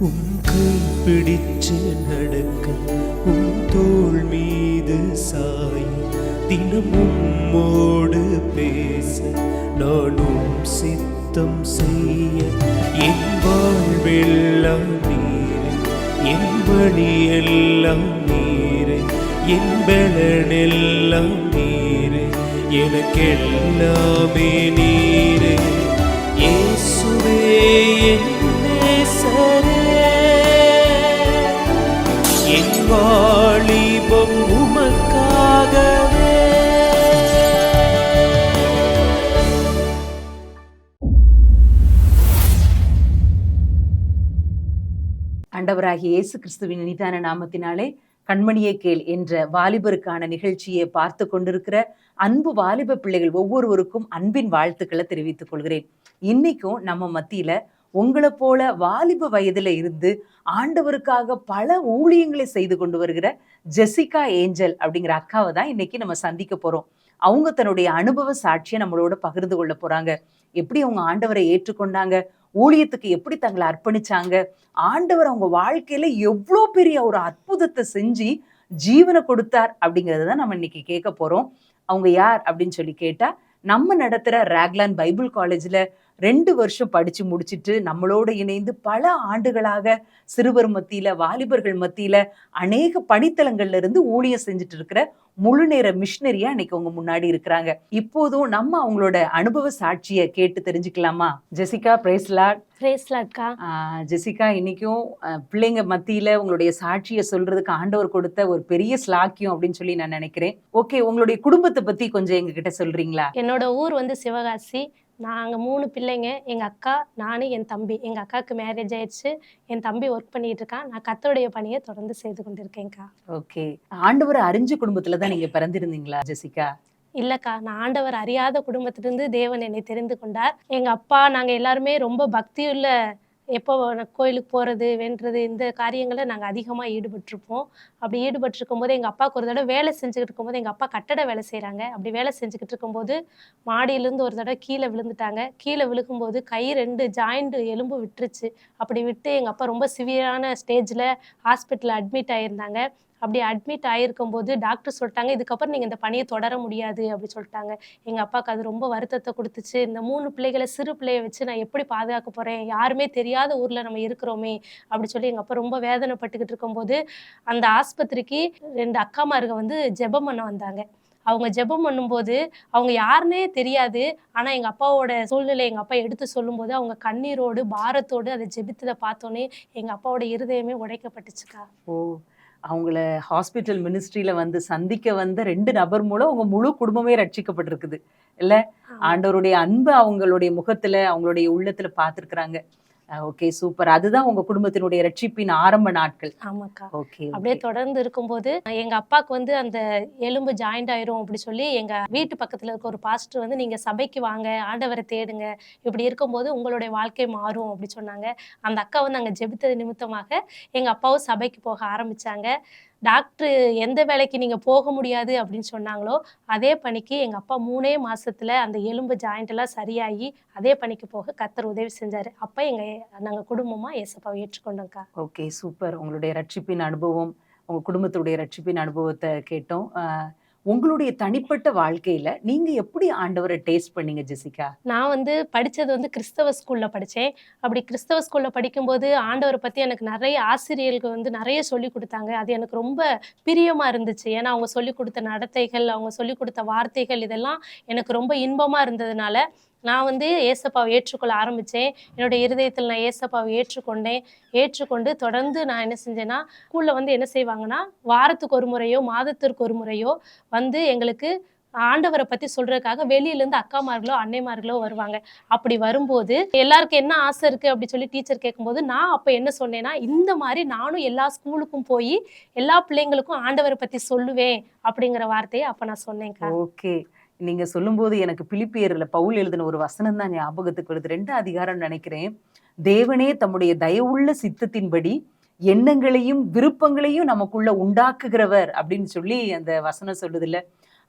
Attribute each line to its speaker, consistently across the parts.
Speaker 1: உன் கை பிடிச்சு நடக்க, உன் தோள் மீது சாய, தினம் உம்மோடு பேச, நானும் சித்தம் செய்ய. என் வாழ்வெல்லாம் நீரே, என் வழியெல்லாம் நீரே, என் பலனெல்லாம் நீரே, எனக்கெல்லாமே நீரே. இயேசுவே என் நேசரே, என் வாலிபம் உமக்காகவே.
Speaker 2: ஆண்டவராகிய இயேசு கிறிஸ்துவின் இனிதான நாமத்தினாலே கண்மணியை கேள் என்ற வாலிபருக்கான நிகழ்ச்சியை பார்த்து கொண்டிருக்கிற அன்பு வாலிப பிள்ளைகள் ஒவ்வொருவருக்கும் அன்பின் வாழ்த்துக்களை தெரிவித்துக் கொள்கிறேன். இன்னைக்கும் நம்ம மத்தியில உங்களை போல வாலிப வயதுல இருந்து ஆண்டவருக்காக பல ஊழியங்களை செய்து கொண்டு வருகிற ஜெசிகா ஏஞ்சல் அப்படிங்கிற அக்காவை தான் இன்னைக்கு நம்ம சந்திக்க போறோம். அவங்க தன்னுடைய அனுபவ சாட்சியை நம்மளோட பகிர்ந்து கொள்ள போறாங்க. எப்படி அவங்க ஆண்டவரை ஏற்றுக்கொண்டாங்க, ஊழியத்துக்கு எப்படி தங்களை அர்ப்பணிச்சாங்க, ஆண்டவர் அவங்க வாழ்க்கையில எவ்வளோ பெரிய ஒரு அற்புதத்தை செஞ்சு ஜீவனை கொடுத்தார் அப்படிங்கறத தான் நம்ம இன்னைக்கு கேட்க போறோம். அவங்க யார் அப்படின்னு சொல்லி கேட்டா, நம்ம நடத்துற ராக்லான் பைபிள் காலேஜ்ல 2 வருஷம் படிச்சு முடிச்சுட்டு நம்மளோட இணைந்து பல ஆண்டுகளாக சிறுவர் மத்தியில, வாலிபர்கள் மத்தியில அநேக பணித்தளங்கள்ல இருந்து ஊழியம் செஞ்சுட்டு இருக்கிற முழு நேர மிஷினரியா இன்னைக்கு அவங்க முன்னாடி இருக்கிறாங்க. இப்போதும் நம்ம அவங்களோட அனுபவ சாட்சியை கேட்டு தெரிஞ்சுக்கலாமா? Jessica, praise Lord.
Speaker 3: பிரைஸ் லார்ட்க்கா.
Speaker 2: ஜெசிகா, இன்னைக்கும் பிள்ளைங்க மத்தியில உங்களுடைய சாட்சியை சொல்றதுக்கு ஆண்டவர் கொடுத்த ஒரு பெரிய ஸ்லாக்கியம் அப்படின்னு சொல்லி நான் நினைக்கிறேன். ஓகே, உங்களுடைய குடும்பத்தை பத்தி கொஞ்சம் எங்க கிட்ட சொல்றீங்களா?
Speaker 3: என்னோட ஊர் வந்து சிவகாசி. நாங்கள் 3 பிள்ளைங்க. எங்கள் அக்கா, நான், என் தம்பி. எங்கள் அக்காவுக்கு மேரேஜ் ஆயிடுச்சு. என் தம்பி ஒர்க் பண்ணிட்டு இருக்கான். நான் கர்த்தருடைய பணியை தொடர்ந்து செய்து கொண்டிருக்கேன்க்கா.
Speaker 2: ஓகே, ஆண்டவரை அறிஞ்ச குடும்பத்துல தான் நீங்க பிறந்திருந்தீங்களா ஜெசிகா?
Speaker 3: இல்லக்கா, நான் ஆண்டவர் அறியாத குடும்பத்திலிருந்து தேவன் என்னை தெரிந்து கொண்டார். எங்கள் அப்பா, நாங்கள் எல்லாருமே ரொம்ப பக்தியுள்ள, எப்போ கோயிலுக்கு போகிறது, வேண்டுறது, இந்த காரியங்களில் நாங்கள் அதிகமாக ஈடுபட்டிருப்போம். அப்படி ஈடுபட்டிருக்கும் போது எங்கள் அப்பாவுக்கு ஒரு தடவை வேலை செஞ்சுக்கிட்டு இருக்கும்போது, எங்கள் அப்பா கட்டட வேலை செய்கிறாங்க. அப்படி வேலை செஞ்சுக்கிட்டு இருக்கும்போது மாடியிலேருந்து ஒரு தடவை கீழே விழுந்துட்டாங்க. கீழே விழுகும்போது கை 2 ஜாயிண்ட் எலும்பு விட்டுருச்சு. அப்படி விட்டு எங்கள் அப்பா ரொம்ப சிவியரான ஸ்டேஜில் ஹாஸ்பிட்டலில் அட்மிட் ஆகியிருந்தாங்க. அப்படி அட்மிட் ஆகிருக்கும்போது டாக்டர் சொல்லிட்டாங்க, இதுக்கப்புறம் நீங்கள் இந்த பணியை தொடர முடியாது அப்படி சொல்லிட்டாங்க. எங்கள் அப்பாவுக்கு அது ரொம்ப வருத்தத்தை கொடுத்துச்சு. இந்த 3 பிள்ளைகளை, சிறு பிள்ளையை வச்சு நான் எப்படி பாதுகாக்க போகிறேன், யாருமே தெரியாத ஊரில் நம்ம இருக்கிறோமே அப்படி சொல்லி எங்கள் அப்பா ரொம்ப வேதனைப்பட்டுக்கிட்டு இருக்கும்போது, அந்த ஆஸ்பத்திரிக்கு 2 அக்காமாருங்க வந்து ஜெபம் பண்ண வந்தாங்க. அவங்க ஜெபம் பண்ணும்போது அவங்க யாருன்னே தெரியாது. ஆனால் எங்கள் அப்பாவோட சூழ்நிலை எங்கள் அப்பா எடுத்து சொல்லும்போது, அவங்க கண்ணீரோடு பாரத்தோடு அதை ஜெபித்ததை பார்த்தோன்னே எங்கள் அப்பாவோட இருதயமே உடைக்கப்பட்டுச்சுக்கா.
Speaker 2: ஓ, அவங்கள ஹாஸ்பிட்டல் மினிஸ்ட்ரியில வந்து சந்திக்க வந்த 2 நபர் மூலம் உங்க முழு குடும்பமே ரட்சிக்கப்பட்டிருக்குது இல்ல? ஆண்டவருடைய அன்பு அவங்களுடைய முகத்துல, அவங்களுடைய உள்ளத்துல பார்த்திருக்கிறாங்க. Okay, super. அதுதான் உங்க குடும்பத்தினுடைய ரட்சிப்பின் ஆரம்ப நாட்கள்.
Speaker 3: ஆமாக்கா.
Speaker 2: ஓகே,
Speaker 3: அப்படியே தொடர்ந்து இருக்கும்போது எங்க அப்பாவுக்கு வந்து அந்த எலும்பு ஜாயிண்ட் ஆயிரும் அப்படி சொல்லி எங்க வீட்டு பக்கத்துல இருக்க ஒரு பாஸ்டர் வந்து, நீங்க சபைக்கு வாங்க, ஆண்டவரை தேடுங்க, இப்படி இருக்கும்போது உங்களுடைய வாழ்க்கை மாறும் அப்படி சொன்னாங்க. அந்த அக்கா வந்து அங்க ஜெபித்தது நிமித்தமாக எங்க அப்பாவும் சபைக்கு போக ஆரம்பிச்சாங்க. டாக்டர் எந்த வேலைக்கு நீங்க போக முடியாது அப்படின்னு சொன்னாங்களோ அதே பணிக்கு எங்க அப்பா 3 மாசத்துல அந்த எலும்பு ஜாயிண்ட் எல்லாம் சரியாகி அதே பணிக்கு போக கர்த்தர் உதவி செஞ்சாரு. அப்ப நாங்க குடும்பமா ஏசப்பாவை ஏற்றுக்கொண்டோம்க்கா.
Speaker 2: Okay, super. உங்களுடைய ரட்சிப்பின் அனுபவம், உங்க குடும்பத்துடைய ரட்சிப்பின் அனுபவத்தை கேட்டோம். உங்களுடைய தனிப்பட்ட வாழ்க்கையில நீங்க எப்படி ஆண்டவரை டேஸ்ட் பண்ணீங்க ஜெசிகா?
Speaker 3: நான் வந்து படிச்சது வந்து கிறிஸ்தவ ஸ்கூல்ல படிச்சேன். அப்படி கிறிஸ்தவ ஸ்கூல்ல படிக்கும்போது ஆண்டவரை பத்தி எனக்கு நிறைய ஆசிரியர்கள் வந்து நிறைய சொல்லி கொடுத்தாங்க. அது எனக்கு ரொம்ப பிரியமா இருந்துச்சு. ஏன்னா அவங்க சொல்லி கொடுத்த நடத்தைகள், அவங்க சொல்லி கொடுத்த வார்த்தைகள் இதெல்லாம் எனக்கு ரொம்ப இன்பமா இருந்ததுனால நான் வந்து ஏசப்பாவை ஏற்றுக்கொள்ள ஆரம்பித்தேன். என்னுடைய இருதயத்தில் நான் ஏசப்பாவை ஏற்றுக்கொண்டு தொடர்ந்து நான் என்ன செஞ்சேன்னா, ஸ்கூலில் வந்து என்ன செய்வாங்கன்னா, வாரத்துக்கு ஒரு முறையோ மாதத்திற்கு ஒரு முறையோ வந்து எங்களுக்கு ஆண்டவரை பற்றி சொல்கிறதுக்காக வெளியிலேருந்து அக்காமார்களோ அன்னைமார்களோ வருவாங்க. அப்படி வரும்போது எல்லாருக்கும் என்ன ஆசை இருக்குது அப்படி சொல்லி டீச்சர் கேட்கும்போது, நான் அப்போ என்ன சொன்னேன்னா, இந்த மாதிரி நானும் எல்லா ஸ்கூலுக்கும் போய் எல்லா பிள்ளைங்களுக்கும் ஆண்டவரை பற்றி சொல்லுவேன் அப்படிங்கிற வார்த்தையை அப்போ நான் சொன்னேன்க்கா.
Speaker 2: ஓகே, நீங்க சொல்லும்போது எனக்கு பிலிப்பியர்ல பவுல் எழுதின ஒரு வசனம் தான் ஞாபகத்துக்கு வருது. 2 அதிகாரம் நினைக்கிறேன். தேவனே தம்முடைய தயவுள்ள சித்தத்தின்படி எண்ணங்களையும் விருப்பங்களையும் நமக்குள்ள உண்டாக்குகிறவர் அப்படின்னு சொல்லி அந்த வசனம் சொல்லுது இல்ல?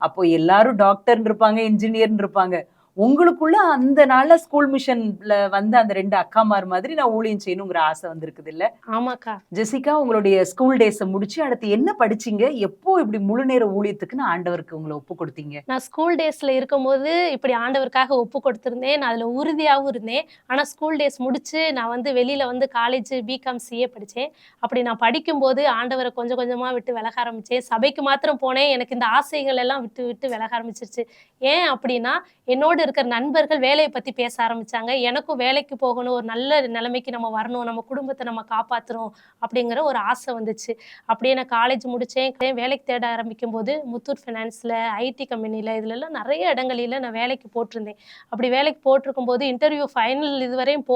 Speaker 2: அப்போ எல்லாரும் டாக்டர் இருப்பாங்க, இன்ஜினியர் இருப்பாங்க. உங்களுக்குள்ள அந்த நாள்ல ஸ்கூல் மிஷன்ல வந்த அந்த 2 அக்காமார் மாதிரி நான் ஊழியம் செய்யணுங்கிற ஆசை வந்திருக்குது இல்ல?
Speaker 3: ஆமாக்கா.
Speaker 2: ஜெசிகா, உங்களுடைய ஸ்கூல் டேஸ முடிச்சு அடுத்து என்ன படிச்சீங்க? எப்போ இப்படி முழு நேர ஊழியத்துக்குன்னு ஆண்டவருக்கு உங்கள ஒப்பு கொடுத்தீங்க?
Speaker 3: நான் ஸ்கூல் டேஸ்ல இருக்கும்போது இப்படி ஆண்டவருக்காக ஒப்பு கொடுத்திருந்தேன். நான் அதுல உறுதியாவும் இருந்தேன். ஆனா ஸ்கூல் டேஸ் முடிச்சு நான் வந்து வெளியில வந்து காலேஜ் பிகாம் சிஏ படிச்சேன். அப்படி நான் படிக்கும்போது ஆண்டவர கொஞ்சம் கொஞ்சமா விட்டு விலக ஆரம்பிச்சேன். சபைக்கு மாத்திரம் போனேன். எனக்கு இந்த ஆசைகள் எல்லாம் விட்டு விட்டு விலக ஆரம்பிச்சிருச்சு. ஏன் அப்படின்னா, என்னோடு இருக்கிற நண்பர்கள் வேலைய பத்தி பேச ஆரம்பிச்சாங்க. எனக்கும் வேலைக்கு போகணும், ஒரு நல்ல நிலைமைக்கு நம்ம வரணும், நம்ம குடும்பத்த நம்ம காப்பாத்தணும் அப்படிங்கிற ஒரு ஆசை வந்துச்சு. அப்படியே நான் காலேஜ் முடிச்சேன். வேலைக்கு தேட ஆரம்பிக்கும்போது முத்தூட் ஃபைனான்ஸ்ல, ஐடி கம்பெனில இதுலலாம் நெறைய இடங்களில நான் வேலைக்கு போட்டிருந்தேன். அப்படி வேலைக்கு போட்டிருக்கும்போது இன்டர்வியூ ஃபைனல் இதுவரையும்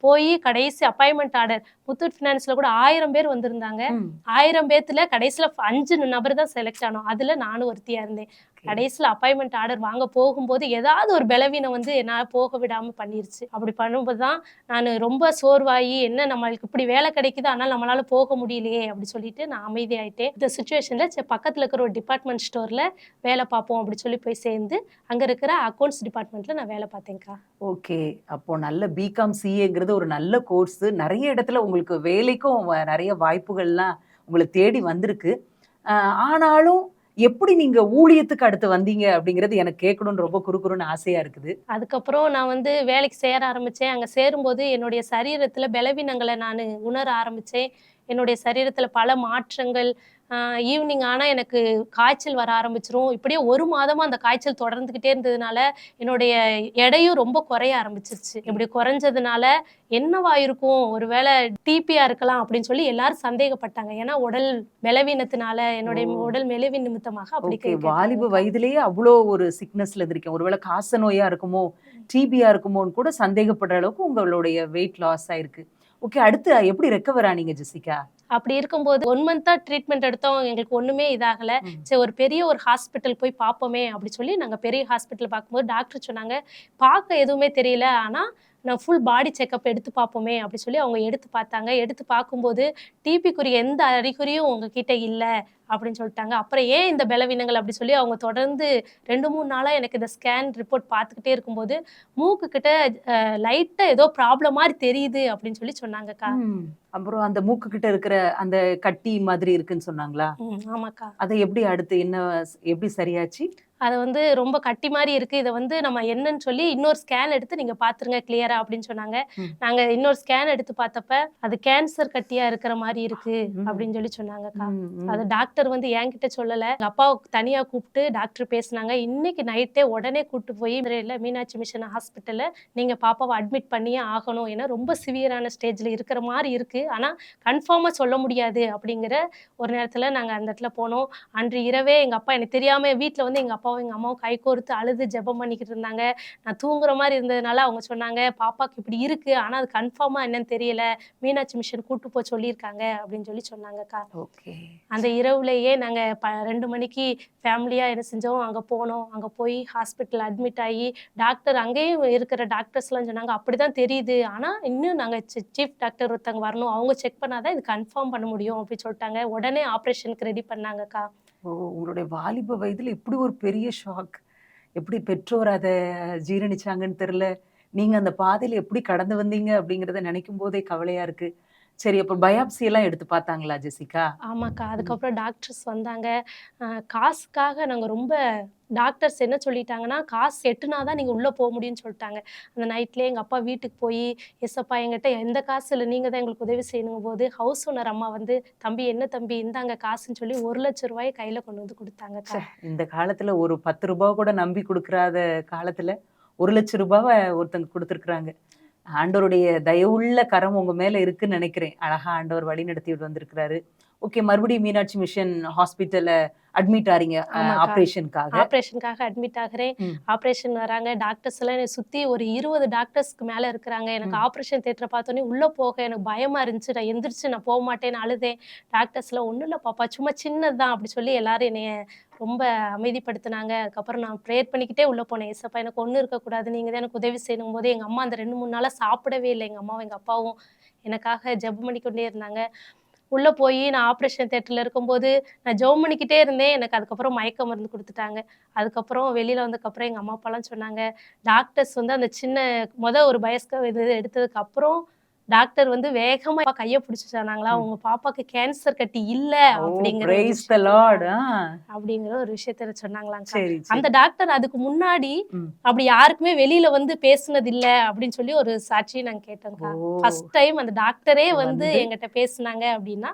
Speaker 3: போயி கடைசி அப்பாயின்ட்மென்ட் ஆர்டர் முத்தூட் ஃபினான்ஸ்ல கூட 1000 பேர் வந்திருந்தாங்க. 1000 பேத்துல கடைசியில 5 நபர் தான் செலக்ட் ஆனோம். அதுல நானும் ஒருத்தியா இருந்தேன். கடைசியில அப்பாயின்ட்மென்ட் ஆர்டர் வாங்க போகும்போது ஏதாவது ஒரு பலவீனம் வந்து என்னால போக விடாம பண்ணிருச்சு. அப்படி பண்ணும்போது தான் நான் ரொம்ப சோர்வாகி, என்ன நம்மளுக்கு இப்படி வேலை கிடைக்குது, ஆனால் நம்மளால போக முடியலையே அப்படி சொல்லிட்டு நான் அமைதியாயிட்டேன். இந்த சுச்சுவேஷன்ல பக்கத்துல இருக்கிற ஒரு டிபார்ட்மெண்ட் ஸ்டோர்ல வேலை பார்ப்போம் அப்படி சொல்லி போய் சேர்ந்து அங்க இருக்கிற அக்கௌண்ட்ஸ் டிபார்ட்மெண்ட்ல நான் வேலை பார்த்தேன்க்கா.
Speaker 2: ஓகே. அப்போ நல்ல பிகாம் சிஏங்கிறது ஒரு நல்ல கோர்ஸ். நிறைய இடத்துல உங்களுக்கு வேலைக்கும் நிறைய வாய்ப்புகள்லாம் உங்களை தேடி வந்திருக்கு. ஆனாலும் எப்படி நீங்க ஊழியத்துக்கு அடுத்து வந்தீங்க அப்படிங்கிறது எனக்கு கேட்கணும்னு ரொம்ப குறுகுறுன்னு ஆசையா இருக்குது.
Speaker 3: அதுக்கப்புறம் நான் வந்து வேலைக்கு சேர ஆரம்பிச்சேன். அங்க சேரும்போது என்னுடைய சரீரத்துல பலவீனங்களை நானு உணர ஆரம்பிச்சேன். என்னுடைய சரீரத்துல பல மாற்றங்கள். ஈவினிங் ஆனா எனக்கு காய்ச்சல் வர ஆரம்பிச்சிரும். இப்படியே 1 மாதமா அந்த காய்ச்சல் தொடர்ந்துகிட்டே இருந்ததுனால, என்னுடைய எடையும் ரொம்ப குறைய ஆரம்பிச்சிருச்சு. இப்படி குறைஞ்சதுனால என்னவா இருக்கும்? ஒருவேளை டிபியா இருக்கலாம் அப்படின்னு சொல்லி எல்லாரும் சந்தேகப்பட்டாங்க. ஏன்னா உடல் பலவீனத்தினால, என்னுடைய உடல் மெலிவு நிமித்தமாக அப்படி
Speaker 2: வாலிப வயதிலேயே அவ்வளோ ஒரு சிக்னஸ்ல இருக்கேன். ஒருவேளை காச நோயா இருக்குமோ, டிபியா இருக்குமோன்னு கூட சந்தேகப்படுற அளவுக்கு உங்களுடைய வெயிட் லாஸ் ஆயிருக்கு. ஓகே, அடுத்து எப்படி ரெக்கவர் ஆனீங்க ஜெசிகா?
Speaker 3: அப்படி இருக்கும்போது 1 மந்த்தா ட்ரீட்மெண்ட் எடுத்தோம். எங்களுக்கு ஒண்ணுமே இதாகல. சரி, ஒரு பெரிய ஒரு ஹாஸ்பிட்டல் போய் பார்ப்போமே அப்படி சொல்லி நாங்க பெரிய ஹாஸ்பிட்டல் பார்க்கும்போது டாக்டர் சொன்னாங்க, பார்க்க எதுவுமே தெரியல, ஆனா நான் ஃபுல் பாடி செக்கப் எடுத்து பார்ப்போமே அப்படி சொல்லி அவங்க எடுத்து பார்த்தாங்க. எடுத்து பார்க்கும்போது டிபிக்குரிய எந்த அறிகுறியும் உங்ககிட்ட இல்ல அப்படின்னு சொல்லிட்டாங்க. அப்புறம் ஏன் இந்த பலவீனங்கள் அப்படி சொல்லி அவங்க தொடர்ந்து 2, 3 நாளா எனக்கு இந்த ஸ்கேன் ரிப்போர்ட் பார்த்துக்கிட்டே இருக்கும்போது மூக்கு கிட்ட லைட்டா ஏதோ ப்ராப்ளம் மாதிரி தெரியுது அப்படின்னு சொல்லி சொன்னாங்கக்கா.
Speaker 2: அப்புறம் அந்த மூக்கு கிட்ட இருக்கிற அந்த கட்டி மாதிரி இருக்குன்னு சொன்னாங்களா?
Speaker 3: ஆமாக்கா.
Speaker 2: அதை எப்படி அடுத்து எப்படி சரியாச்சு?
Speaker 3: அது வந்து ரொம்ப கட்டி மாதிரி இருக்கு. இதை வந்து நம்ம என்னன்னு சொல்லி இன்னொரு ஸ்கேன் எடுத்து நீங்க பாத்துருங்க கிளியரா அப்படின்னு சொன்னாங்க. நாங்க இன்னொரு ஸ்கேன் எடுத்து பார்த்தப்ப அது கேன்சர் கட்டியா இருக்கிற மாதிரி இருக்கு அப்படின்னு சொல்லி சொன்னாங்கக்கா. அது டாக்டர் வந்து என்கிட்ட சொல்லல, எங்க அப்பாவுக்கு தனியா கூப்பிட்டு டாக்டர் பேசினாங்க. இன்னைக்கு நைட்டே உடனே கூப்பிட்டு போய் மீனாட்சி மிஷன் ஹாஸ்பிட்டல்ல நீங்க பாப்பாவை அட்மிட் பண்ணியே ஆகணும், ஏன்னா ரொம்ப சிவியரான ஸ்டேஜ்ல இருக்கிற மாதிரி இருக்கு, ஆனா கன்ஃபார்மா சொல்ல முடியாது அப்படிங்கிற ஒரு நேரத்துல நாங்க அந்த இடத்துல போனோம். அன்று இரவே எங்க அப்பா எனக்கு தெரியாம வீட்டுல வந்து எங்க அப்பாவும் எங்க அம்மாவும் கை கோர்த்து அழுது ஜெபம் பண்ணிக்கிட்டு இருந்தாங்க. நான் தூங்குற மாதிரி இருந்ததுனால அவங்க சொன்னாங்க, பாப்பாக்கு இப்படி இருக்கு, ஆனா அது கன்ஃபார்மா என்னன்னு தெரியல, மீனாட்சி மிஷன் கூட்டு போய் சொல்லியிருக்காங்க அப்படின்னு சொல்லி சொன்னாங்கக்கா. அந்த இரவுலயே நாங்க 2 மணிக்கு ஃபேமிலியா என்ன செஞ்சோம், அங்க போனோம். அங்க போய் ஹாஸ்பிட்டல் அட்மிட் ஆகி டாக்டர் அங்கேயும் இருக்கிற டாக்டர்ஸ் எல்லாம் சொன்னாங்க, அப்படிதான் தெரியுது, ஆனா இன்னும் நாங்க சீஃப் டாக்டர் ஒருத்தவங்க வரணும், அவங்க செக் பண்ணாதான் இது கன்ஃபார்ம் பண்ண முடியும் அப்படின்னு சொல்லிட்டாங்க. உடனே ஆப்ரேஷனுக்கு ரெடி பண்ணாங்கக்கா.
Speaker 2: உங்களுடைய வாலிப வயதுல இப்படி ஒரு பெரிய ஷாக், எப்படி பெற்றோர் அதை ஜீரணிச்சாங்கன்னு தெரியல. நீங்க அந்த பாதையில எப்படி கடந்து வந்தீங்க அப்படிங்கறத நினைக்கும் போதே கவலையா இருக்கு. சரி, அப்ப பயாப்சி எல்லாம் எடுத்து பார்த்தாங்களா ஜெசிகா?
Speaker 3: ஆமாக்கா. அதுக்கப்புறம் டாக்டர்ஸ் வந்தாங்க. காசுக்காக நாங்க ரொம்ப டாக்டர்ஸ் என்ன சொல்லிட்டாங்கன்னா, காசு எட்டுனாதான் நீங்க உள்ள போக முடியும்னு சொல்லிட்டாங்க. அந்த நைட்லயே எங்க அப்பா வீட்டுக்கு போய், எஸ்அப்பா என்கிட்ட எந்த காசு இல்லை, நீங்க தான் எங்களுக்கு உதவி செய்யணும் போது ஹவுஸ் ஓனர் அம்மா வந்து, தம்பி என்ன தம்பி இந்தாங்க காசுன்னு சொல்லி 1 லட்சம் ரூபாயை கையில கொண்டு வந்து கொடுத்தாங்கக்கா.
Speaker 2: இந்த காலத்துல ஒரு 10 ரூபாய் கூட நம்பி கொடுக்கறாத காலத்துல 1 லட்சம் ரூபாவை ஒருத்தங்க கொடுத்துருக்குறாங்க. ஆண்டவருடைய தயவுள்ள கரம் உங்க மேல இருக்குன்னு நினைக்கிறேன். அழகா ஆண்டவர் வழி நடத்திட்டு வந்திருக்கிறாரு. ஓகே, மறுபடியும் மீனாட்சி மிஷன் ஹாஸ்பிட்டல்ல அட்மிட் ஆறீங்க
Speaker 3: ஆபரேஷனுக்காக அட்மிட் ஆகிறேன். ஆபரேஷன் வராங்க டாக்டர்ஸ் எல்லாம் என்னை சுத்தி ஒரு 20 டாக்டர்ஸ்க்கு மேல இருக்கிறாங்க. எனக்கு ஆபரேஷன் தியேட்டரை பார்த்தோன்னே உள்ள போக எனக்கு பயமா இருந்துச்சு. நான் எந்திரிச்சு நான் போக மாட்டேன்னு அழுதேன். டாக்டர்ஸ் எல்லாம் ஒண்ணும் இல்ல பாப்பா, சும்மா சின்னதுதான் அப்படி சொல்லி எல்லாரும் என்னைய ரொம்ப அமைதிப்படுத்தினாங்க. அதுக்கப்புறம் நான் ப்ரேயர் பண்ணிக்கிட்டே உள்ள போனேன். ஏசப்பா எனக்கு ஒன்றும் இருக்கக்கூடாது, நீங்க தான் எனக்கு உதவி செய்யணும் போது எங்க அம்மா அந்த 2, 3 நாளா சாப்பிடவே இல்லை. எங்க அம்மாவும் எங்க அப்பாவும் எனக்காக ஜெபம் பண்ணிக்கொண்டே இருந்தாங்க. உள்ள போய் நான் ஆப்ரேஷன் தியேட்டர்ல இருக்கும்போது நான் ஜெபம் பண்ணிக்கிட்டே இருந்தேன். எனக்கு அதுக்கப்புறம் மயக்க மருந்து குடுத்துட்டாங்க. அதுக்கப்புறம் வெளியில வந்ததுக்கப்புறம் எங்க அம்மா, அப்பாலாம் சொன்னாங்க, டாக்டர்ஸ் வந்து அந்த சின்ன ஒரு பயோஸ்கோப் இது எடுத்ததுக்கு அப்புறம் டாக்டர் வந்து வேகமா கைய பிடிச்சு சொன்னாங்களா,
Speaker 2: ம்.
Speaker 3: "உங்க பாப்பாக்கு கேன்சர் கட்டி இல்ல"
Speaker 2: ஓ,
Speaker 3: அப்படிங்கிற ஒரு
Speaker 2: பிரைஸ் த
Speaker 3: விஷயத்த
Speaker 2: லார்ட்.
Speaker 3: அப்படிங்கிற ஒரு விஷயத்த சொன்னாங்களாங்க்கா.
Speaker 2: சரி,
Speaker 3: அந்த
Speaker 2: சரி.
Speaker 3: டாக்டர் அதுக்கு முன்னாடி
Speaker 2: ம்.
Speaker 3: அப்படி யாருக்குமே வெளியில வந்து பேசுனது இல்ல அப்படின்னு சொல்லி ஒரு சாட்சிய நாங்க
Speaker 2: ஓ,
Speaker 3: கேட்டோம்க்கா. ஃபர்ஸ்ட் டைம் அந்த டாக்டரே வந்து
Speaker 2: வந்து
Speaker 3: என்கிட்ட பேசுனாங்க அப்படின்னா,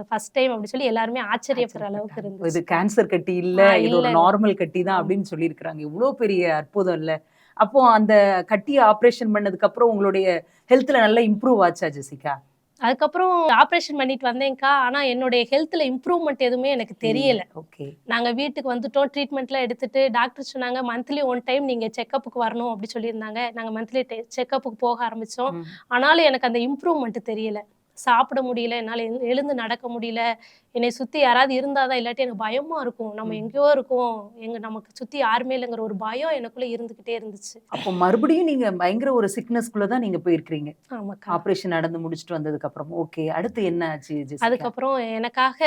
Speaker 3: ஃபர்ஸ்ட் டைம் அப்படி சொல்லி எல்லாருமே ஆச்சரியப்படுற அளவுக்கு
Speaker 2: ஆச்சரியப்பட்டாங்க. இது
Speaker 3: இருந்துச்சுக்கா.
Speaker 2: கேன்சர் கட்டி இல்ல, இது ஒரு
Speaker 3: இல்ல.
Speaker 2: நார்மல் கட்டி தான்
Speaker 3: ஆமா.
Speaker 2: அப்படின்னு சொல்லியிருக்கிறாங்க. இவ்ளோ பெரிய அற்புதம் இல்ல. அப்போ அந்த கட்டிய ஆப்பரேஷன் பண்ணதுக்கு அப்புறம் உங்களுடைய ஹெல்த்ல நல்லா இம்ப்ரூவ் ஆச்சா ஜெசிகா?
Speaker 3: அதுக்கப்புறம் ஆப்ரேஷன் பண்ணிட்டு வந்தேன்க்கா. ஆனா என்னுடைய ஹெல்த்ல இம்ப்ரூவ்மென்ட் எதுவுமே எனக்கு
Speaker 2: இல்ல.
Speaker 3: தெரியல.
Speaker 2: ஓகே.
Speaker 3: நாங்க வீட்டுக்கு வந்துட்டோம். ட்ரீட்மெண்ட்லாம் எடுத்துட்டு டாக்டர் சொன்னாங்க, மந்த்லி 1 டைம் நீங்க செக்கப்புக்கு வரணும் அப்படி சொல்லியிருந்தாங்க. நாங்க மந்த்லி செக்கப்புக்கு போக ஆரம்பிச்சோம்.
Speaker 2: ம்.
Speaker 3: ஆனாலும் எனக்கு அந்த இம்ப்ரூவ்மென்ட் தெரியல. சாப்பிட முடியல, என்னால எழுந்து நடக்க முடியல. என்னைய சுத்தி யாராவது இருந்தா தான், இல்லாட்டி எனக்கு பயமா இருக்கும். நம்ம
Speaker 2: ம்.
Speaker 3: எங்கேயோ இருக்கோம். நமக்கு சுத்தி யாருமே இல்லங்கிற ஒரு பயம் எனக்குள்ள இருந்துகிட்டே இருந்துச்சு.
Speaker 2: அப்போ மறுபடியும் நீங்க பயங்கர ஒரு சிக்னஸ்க்குள்ள தான் நீங்க போயிருக்கிறீங்க.
Speaker 3: ஆமாக்கா.
Speaker 2: ஆப்பரேஷன் நடந்து முடிச்சுட்டு வந்ததுக்கு அப்புறம். ஓகே. அடுத்து என்ன ஆச்சு ஜெசிகா?
Speaker 3: அதுக்கப்புறம் எனக்காக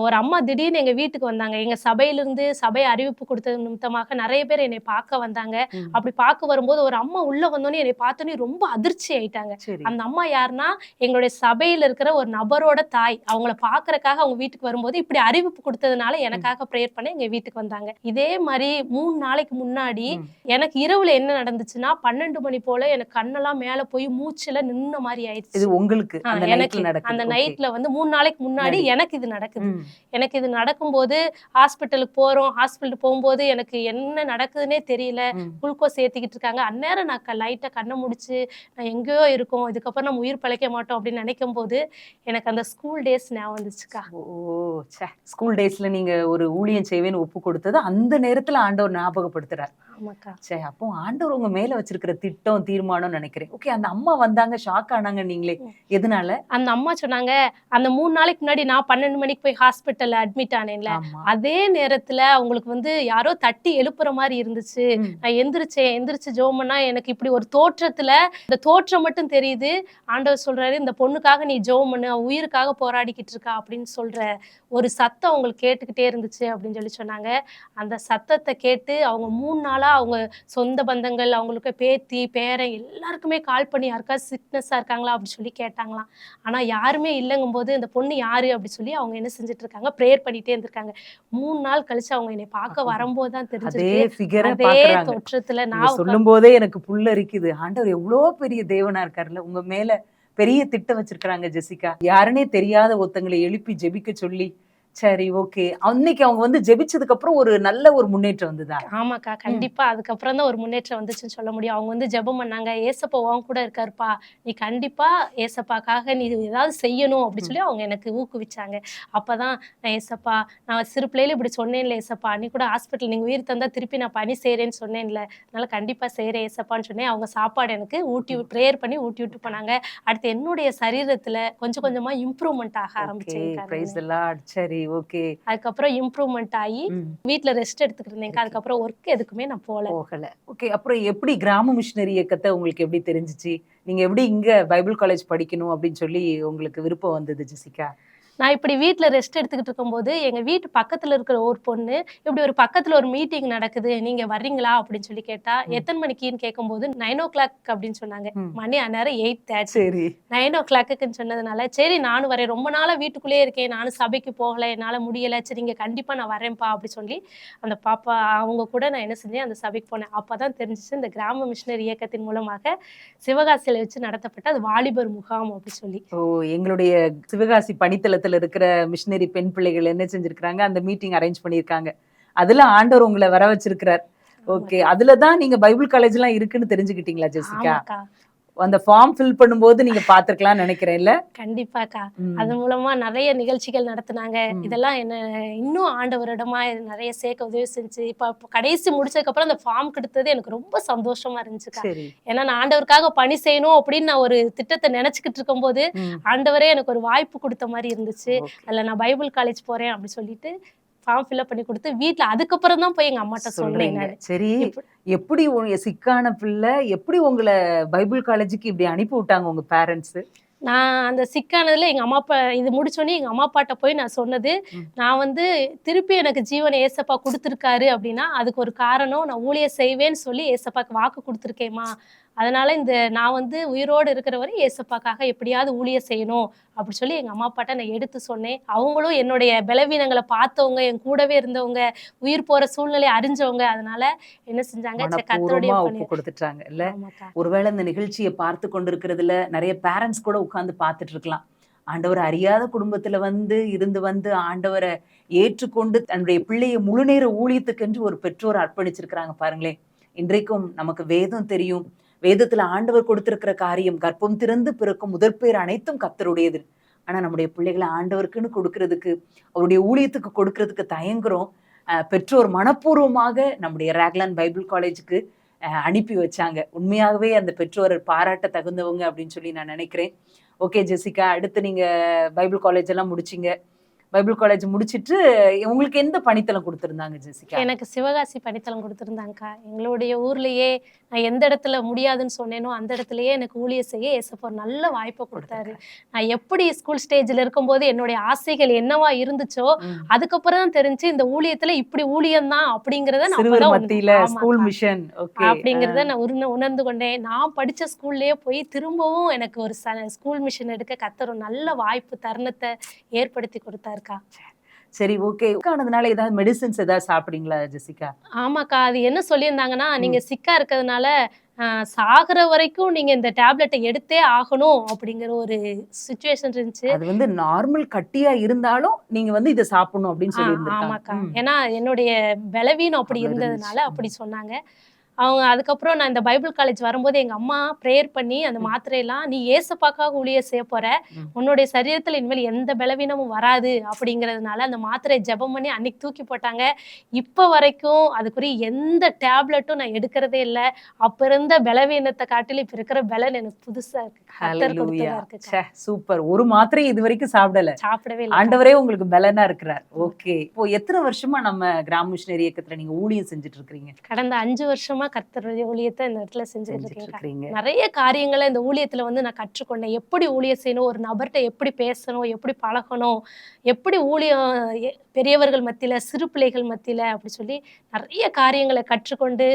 Speaker 3: ஒரு அம்மா திடீர்னு எங்க வீட்டுக்கு வந்தாங்க. எங்க சபையிலிருந்து சபை அறிவிப்பு குடுத்தது நிமித்தமாக நெறைய பேர் என்னைய பார்க்க வந்தாங்க.
Speaker 2: ம்.
Speaker 3: அப்படி பார்க்க வரும்போது ஒரு அம்மா உள்ள வந்தோனே என்னைய பார்த்தோனே ரொம்ப அதிர்ச்சி ஆயிட்டாங்க.
Speaker 2: சரி.
Speaker 3: அந்த அம்மா யாருன்னா, எங்களுடைய சபையில இருக்கிற ஒரு நபரோட தாய். அவங்கள பார்க்கறக்காக அவங்க வீட்டுக்கு வரும்போது இப்படி அறிவிப்பு குடுத்ததுனால
Speaker 2: ம்.
Speaker 3: எனக்காக பிரேயர் பண்ண எங்க வீட்டுக்கு வந்தாங்க. இதே மாரி 3 நாளைக்கு முன்னாடி
Speaker 2: ம்.
Speaker 3: எனக்கு இரவுல என்ன நடந்துச்சுன்னா, 12 மணி போல எனக்கு கண்ணெல்லாம் மேல போய் மூச்சுல நின்ன மாரி
Speaker 2: இது
Speaker 3: ஆயிடுச்சு.
Speaker 2: உங்களுக்கு அந்த
Speaker 3: எனக்கு
Speaker 2: நைட்ல நடக்குது.
Speaker 3: அந்த
Speaker 2: ஓகே.
Speaker 3: நைட்ல வந்து 3 நாளைக்கு முன்னாடி
Speaker 2: முன்னாடி.
Speaker 3: எனக்கு இது நடக்குது.
Speaker 2: ம்.
Speaker 3: எனக்கு இது நடக்கும்போது ஹாஸ்பிட்டலுக்கு போறோம். ஹாஸ்பிட்டல் போம்போது எனக்கு என்ன நடக்குதுன்னே தெரியல.
Speaker 2: ம்.
Speaker 3: குளுக்கோஸ் ஏத்திக்கிட்டு இருக்காங்க. அந்நேரம் நான் லைட்டா கண்ண முழிச்சு, நான் எங்கேயோ இருக்கோம். இதுக்கப்புறம் நம்ம உயிர் பிழைக்க மாட்டோம் அப்படின்னு நினைக்கும்போது, எனக்கு அந்த ஸ்கூல் டேஸ் ஞாபகம் வந்துச்சுக்கா.
Speaker 2: ஓ! ச்சே! ஸ்கூல் டேஸ்ல நீங்க ஒரு ஊழியம் செய்வேன்னு ஒப்பு கொடுத்தது, அந்த நேரத்துல ஆண்டவர் ஞாபகப்படுத்துறார்.
Speaker 3: ஆமாக்கா.
Speaker 2: ச்சே! அப்போ ஆண்டவர் உங்க மேல வச்சிருக்கிற திட்டம், தீர்மானம்னு நெனைக்கிறேன். ஓகே. அந்த அம்மா வந்தாங்க, ஷாக் ஆனாங்க நீங்களே.
Speaker 3: ம்.
Speaker 2: எதனால?
Speaker 3: அந்த அம்மா சொன்னாங்க, அந்த 3 நாளைக்கு முன்னாடி நான் 12 மணிக்கு போய் ஹாஸ்பிட்டல்ல அட்மிட் ஆனேன்ல,
Speaker 2: ஆமா.
Speaker 3: அதே நேரத்துல அவங்களுக்கு வந்து யாரோ தட்டி எழுப்புற மாரி இருந்துச்சு.
Speaker 2: ம்.
Speaker 3: நான் எந்திரிச்சேன். எந்திரிச்சு ஜெபம் பண்ணா எனக்கு இப்படி ஒரு தோற்றத்துல, இந்த தோற்றம் மட்டும் தெரியுது. ஆண்டவர் சொல்றாரு, "இந்த பொண்ணுக்காக நீ ஜெபம் பண்ணு. அவ உயிருக்காக போராடிக்கிட்டு இருக்கா" அப்படின்னு சொல்ற ஒரு சத்தம் அவங்களுக்கு கேட்டுக்கிட்டே இருந்துச்சு அப்படின்னு சொல்லி சொன்னாங்க. அந்த சத்தத்த கேட்டு அவங்க 3 நாளா அவங்க சொந்த பந்தங்கள், அவங்களுக்கு பேத்தி, பேரன் எல்லாருக்குமே கால் பண்ணி யாருக்காவது சிக்னஸா இருக்காங்களா அப்படி சொல்லி கேட்டாங்களாம். ஆனா யாருமே இல்லங்கும்போது, "இந்த பொண்ணு யாரு?" அப்படி சொல்லி அவங்க என்ன செஞ்சுட்டு இருக்காங்க, பிரேயர் பண்ணிட்டே இருந்திருக்காங்க. 3 நாள் கழிச்சு அவங்க என்னைய பார்க்க வரும்போது தான்
Speaker 2: அதே
Speaker 3: தெரிஞ்சிருக்கு.
Speaker 2: ஃபிகர
Speaker 3: அதே
Speaker 2: பாக்குறாங்க.
Speaker 3: தோற்றத்துல
Speaker 2: நீங்க
Speaker 3: நான்
Speaker 2: சொல்லும்போதே எனக்கு புல்லரிக்குது. ஆண்டவர் எவ்ளோ பெரிய தேவனா இருக்கார்ல. உங்க மேல பெரிய திட்டம் வச்சிருக்காங்க ஜெசிகா. யாருன்னே தெரியாத ஒருத்தங்கள எழுப்பி ஜெபிக்க சொல்லி, சரி ஓகே. அன்னைக்கு அவங்க வந்து ஜெபிச்சதுக்கு அப்புறம் ஒரு நல்ல ஒரு முன்னேற்றம் வந்ததா?
Speaker 3: ஆமாக்கா.
Speaker 2: ம்.
Speaker 3: கண்டிப்பா. அதுக்கப்புறம் தான் ஒரு முன்னேற்றம் வந்துச்சுன்னு சொல்ல முடியும். அவங்க வந்து ஜெபம் பண்ணாங்க. "ஏசப்பா உன் கூட இருக்காருப்பா. நீ கண்டிப்பா ஏசப்பாக்காக நீ ஏதாவது செய்யணும்." அப்படி
Speaker 2: ம்.
Speaker 3: சொல்லி அவங்க எனக்கு ஊக்குவிச்சாங்க. அப்பதான் நான் ஏசப்பா, நான் சிறு பிள்ளையில இப்படி சொன்னேன்ல ஏசப்பா, அன்னைக்கு கூட ஹாஸ்பிட்டல் நீங்க உயிர் தந்தா திருப்பி நான் பணி செய்றேன்னு சொன்னேன்ல. அதனால கண்டிப்பா செய்றேன் ஏசப்பான்னு சொன்னேன். அவங்க சாப்பாடு எனக்கு பிரேயர் பண்ணி ஊட்டி விட்டு போனாங்க. அடுத்து என்னுடைய சரீரத்துல கொஞ்சம் கொஞ்சமா இம்ப்ரூவ்மெண்ட் ஆக
Speaker 2: ஓகே.
Speaker 3: ஆரம்பிச்சேன்க்கா
Speaker 2: பிரைஸ்
Speaker 3: நானு.
Speaker 2: தி லார்ட். சரி, ஓகே.
Speaker 3: அதுக்கப்புறம் இம்ப்ரூவ்மெண்ட் ஆயி
Speaker 2: ம்.
Speaker 3: வீட்ல ரெஸ்ட் எடுத்துக்கிட்டு இருந்தேன்க்கா. அதுக்கப்புறம் ஒர்க் எதுக்குமே நான் போல.
Speaker 2: போகல. ஓகே. அப்புறம் எப்படி கிராம மிஷனரி இயக்கத்த உங்களுக்கு எப்படி தெரிஞ்சுச்சு? நீங்க எப்படி இங்க பைபிள் காலேஜ் படிக்கணும் அப்படின்னு சொல்லி உங்களுக்கு விருப்பம் வந்தது ஜெசிகா?
Speaker 3: நான் இப்படி வீட்ல ரெஸ்ட் எடுத்துக்கிட்டு இருக்கும்போது, எங்க வீட்டு பக்கத்துல இருக்கிற ஒரு பொண்ணு, இப்படி ஒரு பக்கத்துல ஒரு மீட்டிங் நடக்குது. நீங்க வர்றீங்களா? அப்படின்னு சொல்லி கேட்டா,
Speaker 2: ம்.
Speaker 3: எத்தன மணிக்குன்னு கேட்கும்போது 9:00 அப்படின்னு சொன்னாங்க.
Speaker 2: ம்.
Speaker 3: மணி அந்நேரம் 8:30.
Speaker 2: சரி.
Speaker 3: 9:00க்குன்னு சொன்னதுனால, சரி நானும் வரேன். ரொம்ப நாளா வீட்டுக்குள்ளேயே இருக்கேன். நானும் சபைக்கு போகல. என்னால முடியல. சரி இங்க கண்டிப்பா நான் வரேன்ப்பா அப்படி சொல்லி, அந்த பாப்பா அவங்க கூட நான் என்ன செஞ்சேன், அந்த சபைக்கு போனேன். அப்பதான் தெரிஞ்சுச்சு இந்த கிராம மிஷனரி இயக்கத்தின் மூலமாக சிவகாசியில வச்சு நடத்தப்பட்ட அது வாலிபர் முகாம் அப்படி சொல்லி.
Speaker 2: ஓ! எங்களுடைய சிவகாசி பணித்தளத்துல இருக்கிற மிஷனரி பெண் பிள்ளைகள் என்ன செஞ்சிருக்கிறாங்க, அந்த மீட்டிங் அரேஞ்ச் பண்ணியிருக்காங்க. அதுல ஆண்டவர் உங்கள வர வச்சிருக்கிறார். ஓகே.
Speaker 3: ஆமாக்கா.
Speaker 2: அதுல தான் நீங்க பைபிள் காலேஜ்லாம் இருக்குன்னு தெரிஞ்சுக்கிட்டீங்களா ஜெசிகா?
Speaker 3: ஆமாக்கா.
Speaker 2: அந்த ஃபார்ம் ஃபில் பண்ணும்போது நீங்க பார்த்திருக்கலாம்னு நெனைக்கிறேன்ல?
Speaker 3: கண்டிப்பாக்கா.
Speaker 2: ம்.
Speaker 3: அது மூலமா நெறைய நிகழ்ச்சிகள் நடத்துனாங்க.
Speaker 2: ம்.
Speaker 3: இதெல்லாம் என்ன இன்னும் ஆண்டவரிடமா நெறைய சேர்க்க உதவி செஞ்சுச்சு. இப்ப கடைசி முடிச்சதுக்கப்புறம் அந்த ஃபார்ம் குடுத்தது எனக்கு ரொம்ப சந்தோஷமா இருந்துச்சுக்கா.
Speaker 2: சரி.
Speaker 3: ஏன்னா நான் ஆண்டவருக்காக பணி செய்யணும் அப்படின்னு நான் ஒரு திட்டத்த நெனச்சுக்கிட்டு இருக்கும்போது,
Speaker 2: ம்.
Speaker 3: ஆண்டவரே எனக்கு ஒரு வாய்ப்பு குடுத்த மாரி இருந்துச்சு.
Speaker 2: ஓகே.
Speaker 3: அதுல நான் பைபிள் காலேஜ் போறேன் அப்படி சொல்லிட்டு, ஃபார்ம் ஃபில் அப் பண்ணி குடுத்து, வீட்ல அதுக்கப்புறம் தான் போய் எங்க அம்மாட்ட சொன்னேன்
Speaker 2: சொல்றீங்க.
Speaker 3: நானு.
Speaker 2: சரி.
Speaker 3: இப்
Speaker 2: எப்படி சிக்கான பிள்ளை எப்படி உங்கள பைபிள் காலேஜுக்கு இப்படி அனுப்பி விட்டாங்க உங்க பேரண்ட்ஸ்?
Speaker 3: நான் அந்த சிக்கானதுல எங்க அம்மா அப்பா இது முடிச்சோடனே எங்க அம்மா அப்பாட்ட போய் நான் சொன்னது, நான் வந்து திருப்பி எனக்கு ஜீவனை ஏசப்பா குடுத்துருக்காரு அப்படின்னா, அதுக்கு ஒரு காரணம் நான் ஊழியம் செய்வேன்னு சொல்லி ஏசப்பாக்கு வாக்கு குடுத்துருக்கேன்ம்மா. அதனால நான் வந்து உயிரோடு இருக்கிற வரை ஏசப்பாக்காக எப்படியாவது ஊழியம் செய்யணும் அப்படி சொல்லி எங்க அம்மா அப்பாட்ட நான் எடுத்து சொன்னேன். அவங்களும் என்னுடைய பலவீனங்கள பார்த்தவங்க, என் கூடவே இருந்தவங்க, உயிர் போற சூழ்நிலைய அறிஞ்சவங்க. அதனால என்ன செஞ்சாங்க, கர்த்தருடைய
Speaker 2: மனப்பூர்வமா ஒப்பு கொடுத்துட்டாங்க இல்ல?
Speaker 3: ஆமாக்கா.
Speaker 2: ஒருவேளை இந்த நிகழ்ச்சியை பார்த்து கொண்டிருக்கிறதுல நிறைய பேரண்ட்ஸ் கூட உட்கார்ந்து பார்த்துட்டு இருக்கலாம். ஆண்டவர் அறியாத குடும்பத்துல இருந்து ஆண்டவரை ஏற்றுக்கொண்டு தன்னுடைய பிள்ளையை முழுநேர ஊழியத்துக்கென்று ஒரு பெற்றோர் அர்ப்பணிச்சிருக்கிறாங்க பாருங்களேன். இன்றைக்கும் நமக்கு வேதம் தெரியும். வேதத்துல ஆண்டவர் கொடுத்திருக்கிற காரியம், கர்ப்பம் திறந்து பிறக்கும் முதற்பேர் அனைத்தும் கர்த்தருடையது. ஆனா நம்முடைய பிள்ளைகளை ஆண்டவருக்குன்னு கொடுக்கறதுக்கு, அவருடைய ஊழியத்துக்கு கொடுக்கறதுக்கு தயங்குறோம். பெற்றோர் மனப்பூர்வமாக நம்முடைய ராக்லாண்ட் பைபிள் காலேஜுக்கு அனுப்பி வச்சாங்க. உண்மையாகவே அந்த பெற்றோர் பாராட்ட தகுந்தவங்க அப்படின்னு சொல்லி நான் நினைக்கிறேன். ஓகே ஜெசிகா, அடுத்து நீங்க பைபிள் காலேஜ் எல்லாம் முடிச்சிங்க. பைபிள் காலேஜ் முடிச்சிட்டு உங்களுக்கு எந்த பணித்தளம் கொடுத்திருந்தாங்க ஜெசிகா?
Speaker 3: எனக்கு சிவகாசி பணித்தளம் கொடுத்திருந்தாங்கக்கா. எங்களுடைய ஊர்லயே நான் எந்த இடத்துல முடியாதுன்னு சொன்னேனோ அந்த இடத்துலயே எனக்கு ஊழியம் செய்ய ஏசப்பா ஒரு நல்ல வாய்ப்பை கொடுத்தாரு. நான் எப்படி ஸ்கூல் ஸ்டேஜ்ல இருக்கும்போது என்னுடைய ஆசைகள் என்னவா இருந்துச்சோ அதுக்கப்புறம் தான் தெரிஞ்சு இந்த ஊழியத்துல இப்படி ஊழியம் தான் அப்படிங்கறத நான் உணர்ந்து கொண்டேன். நான் படிச்ச ஸ்கூல்லயே போய் திரும்பவும் எனக்கு ஒரு ஸ்கூல் மிஷன் எடுக்க கர்த்தர் ஒரு நல்ல வாய்ப்பு தருணத்தை ஏற்படுத்தி கொடுத்தாருக்கா.
Speaker 2: சரி, ஓகே. ஆனதுனால ஏதாவது மெடிசின்ஸ் ஏதாவது சாப்பிடுறீங்களா ஜெசிகா?
Speaker 3: ஆமாக்கா, அது என்ன சொல்லியிருந்தாங்கன்னா, நீங்க சிக்கா இருக்கிறதுனால சாகுற வரைக்கும் நீங்க இந்த டேப்லெட்டை எடுத்தே ஆகணும் அப்படிங்கிற ஒரு சிச்சுவேஷன் இருந்துச்சு.
Speaker 2: அது நார்மல் கட்டியா இருந்தாலும் நீங்க இதை சாப்பிடணும் அப்படின்னு சொல்லி.
Speaker 3: ஆமாக்கா, ஏன்னா என்னுடைய பலவீனம் அப்படி இருந்ததுனால அப்படி சொன்னாங்க. அவங்க அதுக்கப்புறம் நான் இந்த பைபிள் காலேஜ் வரும்போது எங்க அம்மா ப்ரேயர் பண்ணி அந்த மாத்திரையெல்லாம், நீ ஏசப்பாக்காக ஊழியம் செய்ய போற, உன்னுடைய சரீரத்துல இனிமேல் எந்த பலவீனமும் வராது அப்படிங்கிறதுனால அந்த மாத்திரையை ஜெபம் பண்ணி அன்னைக்கு தூக்கி போட்டாங்க. இப்ப வரைக்கும் அதுக்குரிய எந்த டேப்லெட்டும் நான் எடுக்கிறதே இல்லை. அப்ப இருந்த பலவீனத்தை காட்டிலும் இப்ப இருக்கிற பலன் எனக்கு புதுசா இருக்கு.
Speaker 2: சூப்பர். ஒரு மாத்திரை இது வரைக்கும் சாப்பிடவே இல்லை. ஆண்டவரே உங்களுக்கு பலனா இருக்கிறார். ஓகே, இப்போ எத்தனை வருஷமா நம்ம கிராம மிஷனரி இயக்கத்துல நீங்க ஊழியம் செஞ்சுட்டு இருக்கீங்க?
Speaker 3: கடந்த 5 வருஷமா கர்த்தருடைய ஊழியத்தை இந்த இடத்துல செஞ்சுட்டு இருக்கீங்க. நிறைய காரியங்களை இந்த ஊழியத்துல நான் கற்றுக்கொண்டேன். எப்படி ஊழியம் செய்யணும், ஒரு நபர்கிட்ட எப்படி பேசணும், எப்படி பழகணும், எப்படி ஊழியம் பெரியவர்கள் மத்தியில, சிறு பிள்ளைகள் மத்தியில அப்படி சொல்லி நிறைய காரியங்களை கற்றுக்கொண்டு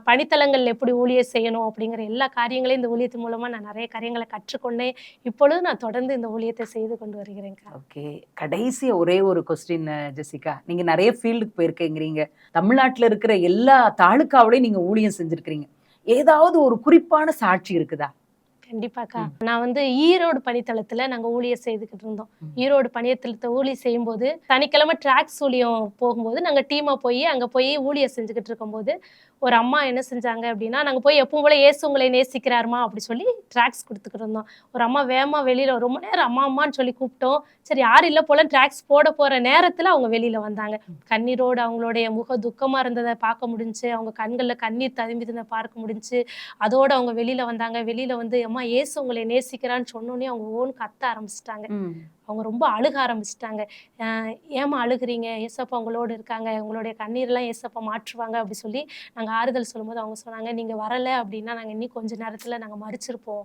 Speaker 3: பணித்தளங்கள்ல எப்படி ஊழியம் செய்யணும் அப்படிங்கிற எல்லா காரியங்களையும் இந்த ஊழியத்தின் மூலமா நான் நிறைய காரியங்களை கற்றுக்கொண்டேன். இப்பொழுது நான் தொடர்ந்து இந்த ஊழியத்தை செய்து கொண்டு வருகிறேன்.
Speaker 2: ஓகே, கடைசியா ஒரே ஒரு கொஸ்டின் ஜெசிகா, நீங்க நிறைய ஃபீல்டுக்கு போயிருக்கீங்க. தமிழ்நாட்டுல இருக்கிற எல்லா தாலுக்காவிலையும் நீங்க ஊழியம் செஞ்சிருக்கிறீங்க. ஏதாவது ஒரு குறிப்பான சாட்சி இருக்குதா?
Speaker 3: கண்டிப்பாக்கா, நான் ஈரோடு பணித்தளத்துல நாங்க ஊழியம் செய்துக்கிட்டு இருந்தோம். ஈரோடு பணித்தளத்தை ஊழியம் செய்யும் போது சனிக்கிழமை டிராக்ஸ் ஊழியம் போகும்போது நாங்க டீமா அங்க போய் ஊழியம் செஞ்சுக்கிட்டு இருக்கும்போது ஒரு அம்மா என்ன செஞ்சாங்க அப்படின்னா, நாங்க போய் எப்பவும் போல இயேசு உங்களை நேசிக்கிறாருமா அப்படி சொல்லி டிராக்ஸ் கொடுத்துக்கிட்டு இருந்தோம். ஒரு அம்மா வேகமா வெளியில ரொம்ப நேரம் அம்மா அம்மான்னு சொல்லி கூப்பிட்டோம். சரி, யாரும் இல்லை போல டிராக்ஸ் போற நேரத்துல அவங்க வெளியில வந்தாங்க. கண்ணீரோடு அவங்களுடைய முக துக்கமா இருந்ததை பார்க்க முடிஞ்சு, அவங்க கண்கள்ல கண்ணீர் ததும்பி இருந்ததை பார்க்க முடிஞ்சு, அதோட அவங்க வெளியில வந்தாங்க. வெளியில அம்மா இயேசு உங்களை நேசிக்கிறான்னு சொன்னோன்னே அவங்க ஓன்னு கத்த ஆரம்பிச்சிட்டாங்க. அவங்க ரொம்ப அழுக ஆரம்பிச்சிட்டாங்க. ஏமா அழுகுறீங்க, ஏசப்பா உங்களோடு இருக்காங்க, உங்களுடைய கண்ணீர்லாம் ஏசப்பா மாற்றுவாங்க அப்படி சொல்லி நாங்கள் ஆறுதல் சொல்லும்போது அவங்க சொன்னாங்க, நீங்கள் வரலை அப்படின்னா நாங்கள் இன்னும் கொஞ்ச நேரத்தில் நாங்கள் மறிச்சிருப்போம்.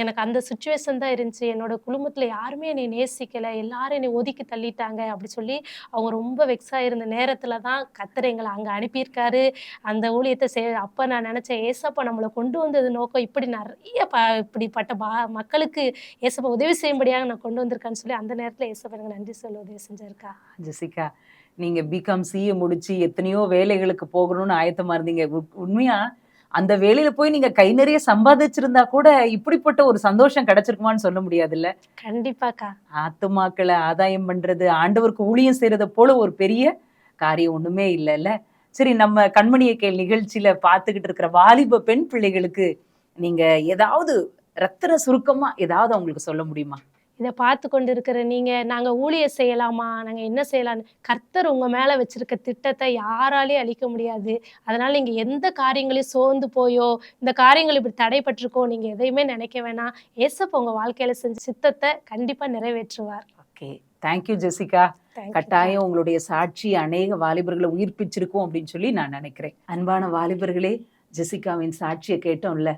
Speaker 3: எனக்கு அந்த சுச்சுவேஷன் தான் இருந்துச்சு. என்னோட குடும்பத்தில் யாருமே என்னை நேசிக்கலை, எல்லாரும் என்னை ஒதுக்கி தள்ளிட்டாங்க அப்படி சொல்லி அவங்க ரொம்ப வெக்ஸாக இருந்த நேரத்தில் தான் கர்த்தர் எங்களை அங்கே அனுப்பியிருக்காரு. அந்த ஊழியத்தை அப்போ நான் நினச்சேன், ஏசப்பா நம்மளை கொண்டு வந்தது நோக்கம் இப்படி நிறைய இப்படிப்பட்ட மக்களுக்கு ஏசப்பா உதவி செய்யும்படியாக நான் கொண்டு வந்திருக்கேன் சொல்லி அந்த நேரத்துல ஏசப்பா எனக்கு நன்றி சொல்ல உதவி செஞ்சிருக்கா.
Speaker 2: ஜெசிகா, நீங்க பிகாம் சிஏ முடிச்சு எத்தனையோ வேலைகளுக்கு போகணும்னு ஆயத்தமா இருந்தீங்க. உண்மையா அந்த வேலையில போய் நீங்க கை நிறைய சம்பாதிச்சிருந்தா கூட இப்படிப்பட்ட ஒரு சந்தோஷம் கிடைச்சிருக்குமான்னு சொல்ல முடியாதுல்ல?
Speaker 3: கண்டிப்பாக்கா.
Speaker 2: ஆத்துமாக்களை ஆதாயம் பண்றது, ஆண்டவருக்கு ஊழியம் செய்யறத போல ஒரு பெரிய காரியம் ஒண்ணுமே இல்லைல்ல? சரி, நம்ம கண்மணியை கேள் நிகழ்ச்சியில பார்த்துக்கிட்டு இருக்கிற வாலிப பெண் பிள்ளைகளுக்கு நீங்க ஏதாவது ரத்தின சுருக்கமா ஏதாவது அவங்களுக்கு சொல்ல முடியுமா?
Speaker 3: இதை பார்த்து கொண்டு இருக்கிற நாங்கள் ஊழியம் செய்யலாமா, நாங்கள் என்ன செய்யலான்னு கர்த்தர் உங்கள் மேலே வச்சிருக்க திட்டத்தை யாராலையும் அழிக்க முடியாது. அதனால் நீங்கள் எந்த காரியங்களையும் சோர்ந்து போயோ, இந்த காரியங்கள் இப்படி தடைப்பட்டிருக்கோ நீங்கள் எதையுமே நினைக்க வேணாம். ஏசப்பா உங்கள் வாழ்க்கையில் செஞ்ச சித்தத்தை கண்டிப்பாக நிறைவேற்றுவார்.
Speaker 2: Okay, thank you Jessica. கட்டாயம் உங்களுடைய சாட்சி அநேக வாலிபர்களை உயிர்ப்பிச்சிருக்கும் அப்படின்னு சொல்லி நான் நினைக்கிறேன். அன்பான வாலிபர்களே, ஜெசிகாவின் சாட்சியை கேட்டோம்ல,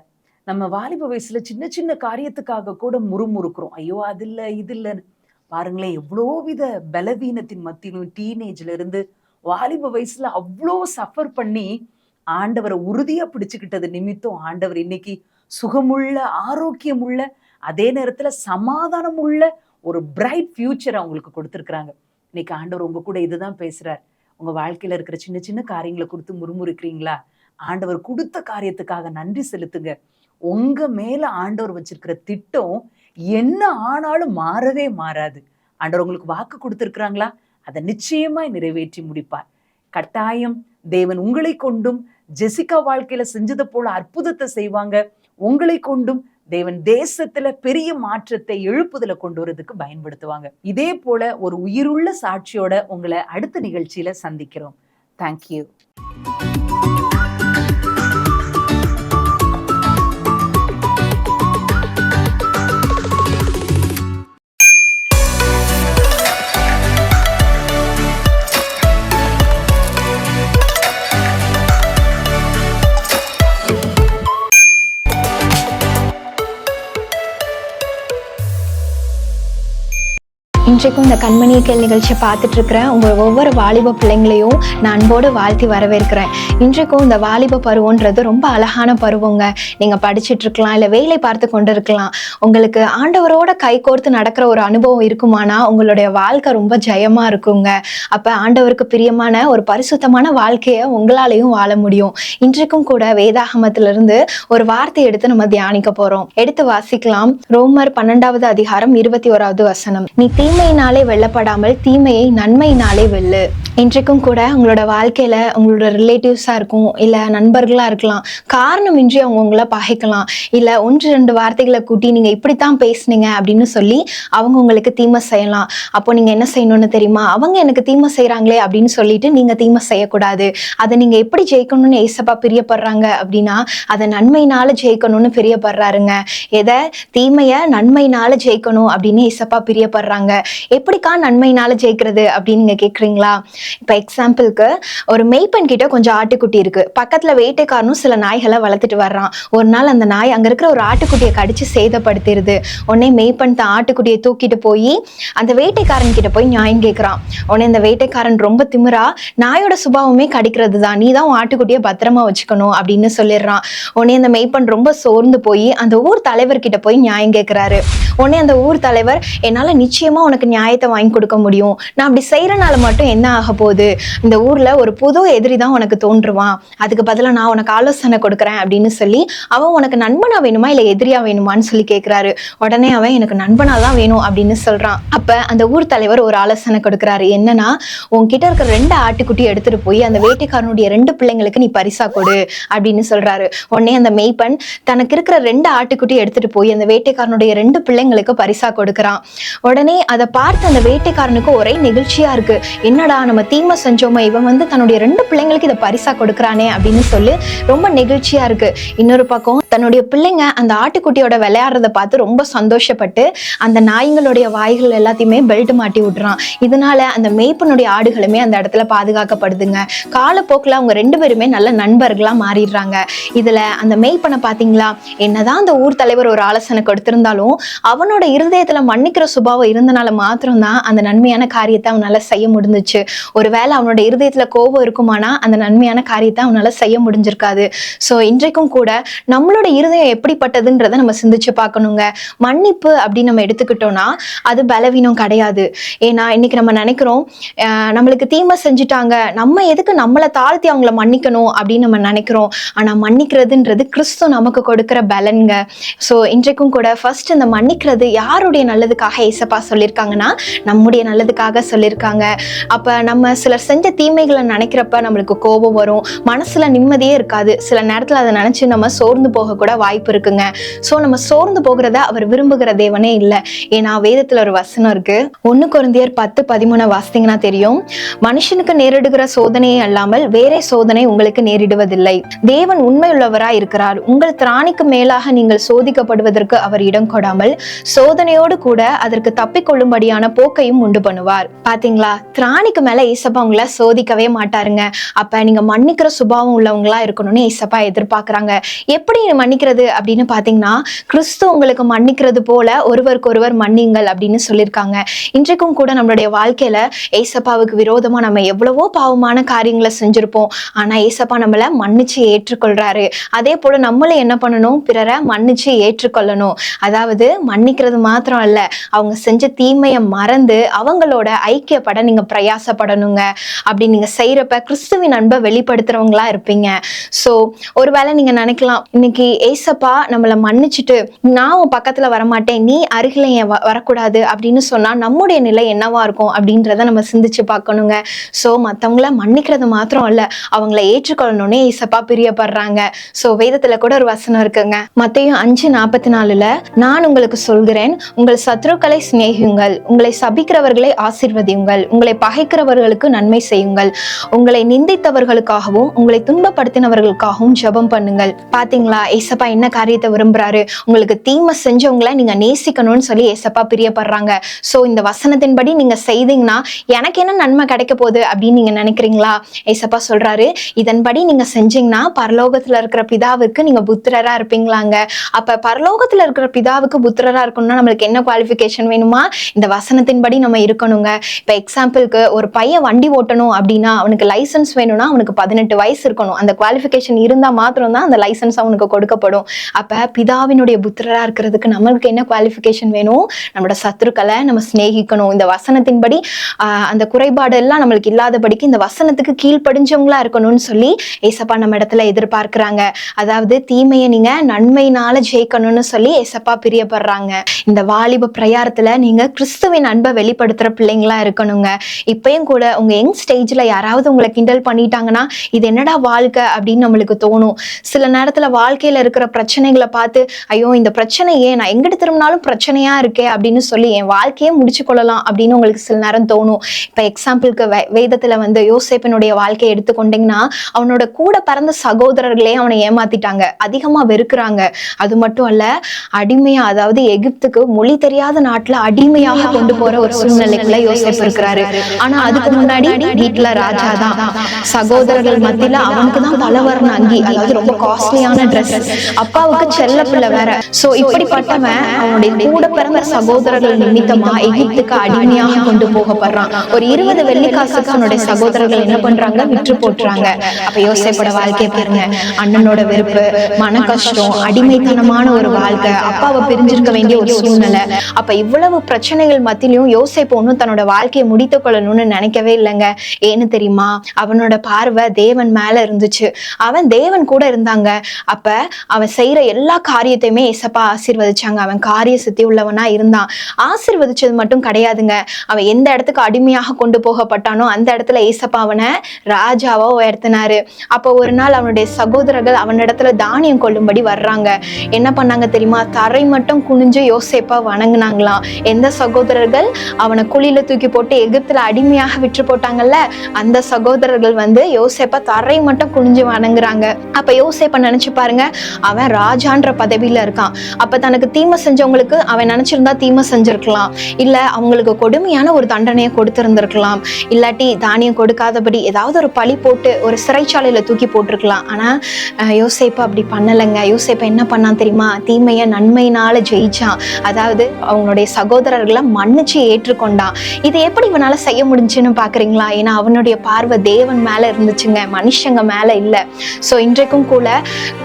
Speaker 2: நம்ம வாலிப வயசுல சின்ன சின்ன காரியத்துக்காக கூட முறுமுறுக்கிறோம். ஐயோ அது இல்ல இது இல்லைன்னு. பாருங்களேன், எவ்வளோ வித பலவீனத்தின் மத்தியிலும் டீனேஜ்ல இருந்து வாலிப வயசுல அவ்வளோ சஃபர் பண்ணி ஆண்டவரை உறுதியா பிடிச்சுக்கிட்டது நிமித்தம் ஆண்டவர் இன்னைக்கு சுகமுள்ள, ஆரோக்கியமுள்ள, அதே நேரத்துல சமாதானம் உள்ள ஒரு பிரைட் ஃபியூச்சர் அவங்களுக்கு கொடுத்துருக்குறாங்க. இன்னைக்கு ஆண்டவர் உங்க கூட இதுதான் பேசுறார். உங்க வாழ்க்கையில இருக்கிற சின்ன சின்ன காரியங்களை குறித்து முறுமுறுக்கிறீங்களா? ஆண்டவர் கொடுத்த காரியத்துக்காக நன்றி செலுத்துங்க. உங்க மேல ஆண்டவர் வச்சிருக்கிற திட்டம் என்ன ஆனாலும் மாறவே மாறாது. ஆண்டவர் உங்களுக்கு வாக்கு கொடுத்திருக்கிறாங்களா? அதை நிச்சயமாய் நிறைவேற்றி முடிப்பார். கட்டாயம் தேவன் உங்களை கொண்டும் ஜெசிகா வாழ்க்கையில செஞ்சது போல அற்புதத்தை செய்வாங்க. உங்களை கொண்டும் தேவன் தேசத்துல பெரிய மாற்றத்தை எழுப்புதல கொண்டு வரதுக்கு பயன்படுத்துவாங்க. இதே போல ஒரு உயிருள்ள சாட்சியோட உங்களை அடுத்த நிகழ்ச்சியில சந்திக்கிறோம். தேங்க்யூ.
Speaker 4: இன்றைக்கும் இந்த கண்மணியை கேள் நிகழ்ச்சியை பார்த்துட்டு இருக்கிறேன் உங்கள் ஒவ்வொரு வாலிப பிள்ளைங்களையும் நான் அன்போடு வாழ்த்தி வரவேற்கிறேன். இன்றைக்கும் இந்த வாலிப பருவன்றது ரொம்ப அழகான பருவங்க. நீங்கள் படிச்சுட்டு இருக்கலாம், இல்லை வேலை பார்த்து கொண்டு இருக்கலாம். உங்களுக்கு ஆண்டவரோட கை கோர்த்து நடக்கிற ஒரு அனுபவம் இருக்குமானா உங்களுடைய வாழ்க்கை ரொம்ப ஜெயமாக இருக்குங்க. அப்போ ஆண்டவருக்கு பிரியமான ஒரு பரிசுத்தமான வாழ்க்கையை உங்களாலையும் வாழ முடியும். இன்றைக்கும் கூட வேதாகமத்திலிருந்து ஒரு வார்த்தை எடுத்து நம்ம தியானிக்க போகிறோம். எடுத்து வாசிக்கலாம். ரோமர் 12வது அதிகாரம் 21வது வசனம். நீ தீமையினாலே வெல்லப்படாமல் தீமையை நன்மையினாலே வெல்லு. இன்றைக்கும் கூட உங்களோட வாழ்க்கையில உங்களோட ரிலேட்டிவ்ஸா இருக்கும், இல்ல நண்பர்களா இருக்கலாம், காரணமின்றி அவங்க உங்களை பகைக்கலாம், இல்ல 1-2 வார்த்தைகளை கூட்டி நீங்க இப்படித்தான் பேசுனீங்க அப்படின்னு சொல்லி அவங்க உங்களுக்கு தீமை செய்யலாம். அப்போ நீங்க என்ன செய்யணும்னு தெரியுமா? அவங்க எனக்கு தீமை செய்யறாங்களே அப்படின்னு சொல்லிட்டு நீங்க தீமை செய்யக்கூடாது. அதை நீங்க எப்படி ஜெயிக்கணும்னு ஏசப்பா பிரியப்படுறாங்க அப்படின்னா அதை நன்மையினால ஜெயிக்கணும்னு பிரியப்படுறாருங்க. எதை? தீமைய நன்மையினால ஜெயிக்கணும் அப்படின்னு ஏசப்பா பிரியப்படுறாங்க. எப்படிக்கா நன்மையினால ஜெயிக்கிறது அப்படின்னு நீங்க கேக்குறீங்களா? இப்ப எக்ஸாம்பிளுக்கு ஒரு மேய்ப்பன் கிட்ட கொஞ்சம் ஆட்டுக்குட்டி இருக்கு. பக்கத்துல வேட்டைக்காரனும் சில நாய்களை வளர்த்துட்டு வர்றான். ஒரு நாள் அந்த நாய் அங்க இருக்கிற ஒரு ஆட்டுக்குட்டியை கடிச்சு சேதப்படுத்திடுது. உடனே மேய்ப்பன் தான் ஆட்டுக்குட்டியை தூக்கிட்டு போய் அந்த வேட்டைக்காரன் கிட்ட போய் நியாயம் கேட்கிறான். உடனே இந்த வேட்டைக்காரன் ரொம்ப திமிரா, நாயோட சுபாவமே கடிக்கிறது தான், நீ தான் ஆட்டுக்குட்டியை பத்திரமா வச்சுக்கணும் அப்படின்னு சொல்லிடுறான். உடனே அந்த மேய்ப்பன் ரொம்ப சோர்ந்து போய் அந்த ஊர் தலைவர்கிட்ட போய் நியாயம் கேட்கிறாரு. உடனே அந்த ஊர் தலைவர், என்னால நிச்சயமா உனக்கு நியாயத்தை வாங்கி கொடுக்க முடியும், நான் அப்படி செய்யறனால மட்டும் என்ன ஆக போகுது? இந்த ஊர்ல ஒரு புது எதிரி தான் உனக்கு தோன்றுவான், அதுக்கு பதிலாக நான் உனக்கு ஆலோசனை கொடுக்குறேன் அப்படின்னு சொல்லி அவன் உனக்கு நண்பனா வேணுமா இல்ல எதிரியா வேணுமான்னு சொல்லி கேட்கிறாரு. உடனே அவன் எனக்கு நண்பனா தான் வேணும் அப்படின்னு சொல்றான். அப்ப அந்த ஊர் தலைவர் ஒரு ஆலோசனை கொடுக்குறாரு. என்னன்னா, உன்கிட்ட இருக்கிற 2 ஆட்டுக்குட்டி எடுத்துட்டு போய் அந்த வேட்டைக்காரனுடைய 2 பிள்ளைங்களுக்கு நீ பரிசா கொடு அப்படின்னு சொல்றாரு. உடனே அந்த மேய்ப்பன் தனக்கு இருக்கிற 2 ஆட்டுக்குட்டி எடுத்துட்டு போய் அந்த வேட்டைக்காரனுடைய 2 பிள்ளைங்களுக்கு பரிசா கொடுக்குறான். உடனே அதை பார்த்து அந்த வேட்டைக்காரனுக்கு ஒரே நெகிழ்ச்சியா இருக்கு. என்னடா நம்ம தீமை செஞ்சோமா, இவன் வந்து தன்னுடைய 2 பிள்ளைங்களுக்கு இதை பரிசா கொடுக்குறானே அப்படின்னு சொல்லி ரொம்ப நெகிழ்ச்சியா இருக்கு. இன்னொரு பக்கம் தன்னுடைய பிள்ளைங்க அந்த ஆட்டுக்குட்டியோட விளையாடுறத பார்த்து ரொம்ப சந்தோஷப்பட்டு அந்த நாய்களுடைய வாய்கள் எல்லாத்தையுமே பெல்ட் மாட்டி விட்டுறான். இதனால அந்த மேய்ப்பனுடைய ஆடுகளுமே அந்த இடத்துல பாதுகாக்கப்படுதுங்க. காலப்போக்கில் அவங்க 2 பேருமே நல்ல நண்பர்களா மாறிடுறாங்க. இதுல அந்த மேய்ப்பனை பாத்தீங்களா, என்னதான் அந்த ஊர் தலைவர் ஒரு ஆலோசனை கொடுத்திருந்தாலும் அவனோட இருதயத்துல மன்னிக்கிற சுபாவம் இருந்தனால மாத்திரம்தான் அந்த நன்மையான காரியத்தை அவனால செய்ய முடிஞ்சிச்சு. ஒருவேளை அவனோட இருதயத்துல கோபம் இருக்குமானா அந்த நன்மையான காரியத்தை அவனால செய்ய முடிஞ்சிருக்காது. ஸோ இன்றைக்கும் கூட நம்மளோட இருதயம் எப்படிப்பட்டதுன்றதை நம்ம சிந்திச்சு பார்க்கணுங்க. மன்னிப்பு அப்படின்னு நம்ம எடுத்துக்கிட்டோம்னா அது பலவீனம் கிடையாது. ஏன்னா இன்னைக்கு நம்ம நினைக்கிறோம் நம்மளுக்கு தீமை செஞ்சுட்டாங்க, நம்ம எதுக்கு நம்மளை தாழ்த்தி அவங்கள மன்னிக்கணும் அப்படின்னு நம்ம நினைக்கிறோம். ஆனா மன்னிக்கிறதுன்றது கிறிஸ்து நமக்கு கொடுக்கிற பலன்க. ஸோ இன்றைக்கும் கூட ஃபர்ஸ்ட் இந்த மன்னிக்கிறது யாருடைய நல்லதுக்காக ஏசப்பா சொல்லியிருக்காங்கன்னா நம்முடைய நல்லதுக்காக சொல்லியிருக்காங்க. அப்ப நம்ம சிலர் செஞ்ச தீமைகளை நினைக்கிறப்ப நம்மளுக்கு கோபம் வரும், மனசுல நிம்மதியே இருக்காது. சில நேரத்துல அதை நினைச்சு நம்ம சோர்ந்து போக கூட வாய்ப்பு இருக்குங்க. ஸோ நம்ம சோர்ந்து போகிறத அவர் விரும்புகிற தேவனே இல்லை. ஏன்னா வேதத்துல ஒரு வசனம் இருக்கு, 1 கொரிந்தியர் 10:13 வாசித்தீங்கன்னா தெரியும், மனுஷனுக்கு நேரிடுகிற சோதனையே அல்லாமல் வேறே சோதனை உங்களுக்கு நேரிடுவதில்லை. தேவன் உண்மையுள்ளவராய் இருக்கிறார். உங்கள் திராணிக்கு மேலாக நீங்கள் சோதிக்கப்படுவதற்கு அவர் இடம் கொடாமல் சோதனையோடு கூட அதற்கு தப்பிக்கொள்ளும்படி குளறுபடியான போக்கையும் உண்டு பண்ணுவார். பாத்தீங்களா, திராணிக்கு மேல ஏசப்பா உங்களை சோதிக்கவே மாட்டாருங்க. அப்ப நீங்க மன்னிக்கிற சுபாவம் உள்ளவங்களா இருக்கணும்னு ஏசப்பா எதிர்பார்க்கறாங்க. எப்படி மன்னிக்கிறது அப்படின்னு பாத்தீங்கன்னா, கிறிஸ்து உங்களுக்கு மன்னிக்கிறது போல ஒருவருக்கு ஒருவர் மன்னிங்கள் அப்படின்னு சொல்லியிருக்காங்க. இன்றைக்கும் கூட நம்மளுடைய வாழ்க்கையில ஏசப்பாவுக்கு விரோதமா நம்ம எவ்வளவோ பாவமான காரியங்களை செஞ்சிருப்போம். ஆனா ஏசப்பா நம்மள மன்னிச்சு ஏற்றுக்கொள்றாரு. அதே போல நம்மளும் என்ன பண்ணணும், பிறரை மன்னிச்சு ஏற்றுக்கொள்ளணும். அதாவது மன்னிக்கிறது மாத்திரம் அல்ல, அவங்க செஞ்ச தீமையை மறந்து அவங்களோட ஐக்கியப்பட நீங்க பிரயாசப்படணுங்க. அப்படி நீங்க செய்யறப்ப கிறிஸ்துவின் அன்பை வெளிப்படுத்துறவங்களா இருப்பீங்க. சோ ஒருவேளை நீங்க நினைக்கலாம், இன்னைக்கு ஏசப்பா நம்மளை மன்னிச்சுட்டு நான் உன் பக்கத்துல வரமாட்டேன், நீ அருகில வரக்கூடாது அப்படின்னு சொன்னா நம்முடைய நிலை என்னவா இருக்கும் அப்படின்றத நம்ம சிந்திச்சு பார்க்கணுங்க. சோ மத்தவங்கள மன்னிக்கிறது மாத்திரம் அல்ல, அவங்கள ஏற்றுக்கொள்ளணும்னே ஏசப்பா பிரியப்படுறாங்க. சோ வேதத்துல கூட ஒரு வசனம் இருக்குங்க, மத்தேயு 5:44, நான் உங்களுக்கு சொல்கிறேன், உங்கள் சத்துருக்களை சிநேகியுங்கள், உங்களை சபிக்கிறவர்களை ஆசீர்வதியுங்கள், உங்களை பகைக்கிறவர்களுக்கு நன்மை செய்யுங்கள், உங்களை நிந்தித்தவர்களுக்காகவும் உங்களை துன்பப்படுத்தினவர்களுக்காகவும் ஜெபம் பண்ணுங்கள். பாத்தீங்களா, ஏசப்பா என்ன காரியத்தை விரும்புறாரு? உங்களுக்கு தீமை செஞ்சவங்களை நீங்க நேசிக்கணும்னு சொல்லி ஏசப்பா பிரியப்படுறாங்க. சோ இந்த வசனத்தின்படி நீங்க செய்தீங்கன்னா எனக்கு என்ன நன்மை கிடைக்க போகுது அப்படின்னு நீங்க நினைக்கிறீங்களா? ஏசப்பா சொல்றாரு, இதன்படி நீங்க செஞ்சீங்கன்னா பரலோகத்துல இருக்கிற பிதாவுக்கு நீங்க புத்திரரா இருப்பீங்களாங்க. அப்ப பரலோகத்துல இருக்கிற பிதாவுக்கு புத்திரரா இருக்கணும்னா நம்மளுக்கு என்ன குவாலிஃபிகேஷன் வேணுமா? இந்த வசனத்தின்படி நம்ம இருக்கணுங்க. இப்ப எக்ஸாம்பிளுக்கு ஒரு பையன் வண்டி ஓட்டணும் அப்படின்னா அவனுக்கு லைசன்ஸ் வேணும்னா அவனுக்கு 18 வயசு இருக்கணும். அந்த குவாலிஃபிகேஷன் இருந்தா மாத்திரம் தான் அந்த லைசன்ஸ் அவனுக்கு கொடுக்கப்படும். அப்ப பிதாவினுடைய புத்திரரா இருக்கிறதுக்கு நம்மளுக்கு என்ன குவாலிஃபிகேஷன் வேணும்? நம்மளோட சத்துருக்களை நம்ம சிநேகிக்கணும். இந்த வசனத்தின்படி அந்த குறைபாடு எல்லாம் நம்மளுக்கு இல்லாதபடிக்கு இந்த வசனத்துக்கு கீழ்ப்படிஞ்சவங்களா இருக்கணும்னு சொல்லி ஏசப்பா நம்ம இடத்துல எதிர்பார்க்கிறாங்க. அதாவது தீமையை நீங்க நன்மையினால ஜெயிக்கணும்னு சொல்லி ஏசப்பா பிரியப்படுறாங்க. இந்த வாலிப பிரயாரத்துல நீங்க கிறிஸ்துவின் அன்பை வெளிப்படுத்துற பிள்ளைங்களா இருக்கணுங்க. இப்பயும் கூட உங்க யங் ஸ்டேஜ்ல யாராவது உங்களை கிண்டல் பண்ணிட்டாங்கன்னா இது என்னடா வாழ்க்கை அப்படின்னு நம்மளுக்கு தோணும். சில நேரத்துல வாழ்க்கையில இருக்கிற பிரச்சனைகளை பார்த்து ஐயோ இந்த பிரச்சனையே நான் எங்கிட்டு திரும்பினாலும் பிரச்சனையா இருக்கே அப்படின்னு சொல்லி என் வாழ்க்கையே முடிச்சு கொள்ளலாம் அப்படின்னு உங்களுக்கு சில நேரம் தோணும். இப்ப எக்ஸாம்பிளுக்கு வேதத்துல வந்து யோசேப்பினுடைய வாழ்க்கையை எடுத்துக்கொண்டீங்கன்னா அவனோட கூட பிறந்த சகோதரர்களே அவனை ஏமாத்திட்டாங்க, அதிகமா வெறுக்கிறாங்க. அது மட்டும் அல்ல, அடிமையா, அதாவது எகிப்துக்கு மொழி தெரியாத நாட்டுல அடிமையாக கொண்டு போற ஒரு சூழ்நிலைக்குள்ள யோசேப்பு இருக்கிறாரு. ஆனா அதுக்கு முன்னாடி வீட்டுல ராஜா தான். சகோதரர்கள் மத்தியில அவனுக்கு தான் பலவர்ண அங்கி, அதாவது ரொம்ப காஸ்ட்லியான ட்ரெஸ், அப்பாவுக்கு செல்ல பிள்ளை வேற. சோ இப்படிப்பட்டவன் அவனுடைய கூட பிறந்த சகோதரர்கள் நிமித்தமா எகிப்துக்கு அடிமையாக கொண்டு போகப்படுறான். ஒரு 20 வெள்ளிக்காசுக்கு அவனுடைய சகோதரர்கள் என்ன பண்றாங்க, விற்று போட்டுறாங்க. அப்ப யோசேப்போட வாழ்க்கையை பாருங்க, அண்ணனோட வெறுப்பு, மன கஷ்டம், அடிமைத்தனமான ஒரு வாழ்க்கை, அப்பாவை பிரிஞ்சிருக்க வேண்டிய ஒரு சூழ்நிலை. அப்ப இவ்வளவு பிரச்சனைகள் மத்தியிலும் யோசேப்பு ஒன்னும் தன்னோட வாழ்க்கையை முடித்துக் கொள்ளணும்னு நினைக்கவே இல்லைங்க. ஏன்னு தெரியுமா? அவனோட பார்வை தேவன் மேல இருந்துச்சு. அவன் தேவன் கூட இருந்தாங்க. அப்ப அவன் செய்யற எல்லா காரியத்தையுமே ஏசப்பா ஆசீர்வதிச்சாங்க. அவன் காரிய சித்தி உள்ளவனா இருந்தான். ஆசீர்வதிச்சது மட்டும் கிடையாதுங்க, அவன் எந்த இடத்துக்கு அடிமையாக கொண்டு போகப்பட்டானோ அந்த இடத்துல ஏசப்பா அவனை ராஜாவா உயர்த்தினாரு. அப்ப ஒரு நாள் அவனுடைய சகோதரர்கள் அவனிடத்துல தானியம் கொள்ளும்படி வர்றாங்க. என்ன பண்ணாங்க தெரியுமா? தரை மட்டும் குனிஞ்சு யோசேப்பா வணங்குனாங்களாம். எந்த சகோதரர்கள் அவனை குழியில தூக்கி போட்டு எகிப்துல அடிமையாக விற்று போட்டாங்கல்ல, அந்த சகோதரர்கள் வந்து யோசேப்பா தரை மட்டும் குனிஞ்சு வணங்குறாங்க. அப்ப யோசேப்பா நினைச்சு பாருங்க, அவன் ராஜான்ற பதவியில இருக்கான். அப்ப தனக்கு தீமை செஞ்சவங்களுக்கு அவன் நினைச்சிருந்தா தீமை செஞ்சிருக்கலாம், இல்ல அவங்களுக்கு கொடுமையான ஒரு தண்டனையை கொடுத்திருந்திருக்கலாம், இல்லாட்டி தானியம் கொடுக்காதபடி ஏதாவது ஒரு பழி போட்டு ஒரு சிறைச்சாலையில தூக்கி போட்டிருக்கலாம். ஆனா யோசேப்பா அப்படி பண்ணலைங்க. யோசேப்பா என்ன பண்ணான் தெரியுமா? தீமையை நன்மையினால ஜெயிச்சான். அதாவது அவங்களுடைய சகோதரர்களை மன்னிச்சு ஏற்றுக்கொண்டான். இது எப்படி இவனால செய்ய முடிஞ்சுன்னு பாக்குறீங்களா? ஏன்னா அவனுடைய பார்வை தேவன் மேல இருந்துச்சுங்க, மனுஷங்க மேல இல்ல. சோ இன்றைக்கும் கூட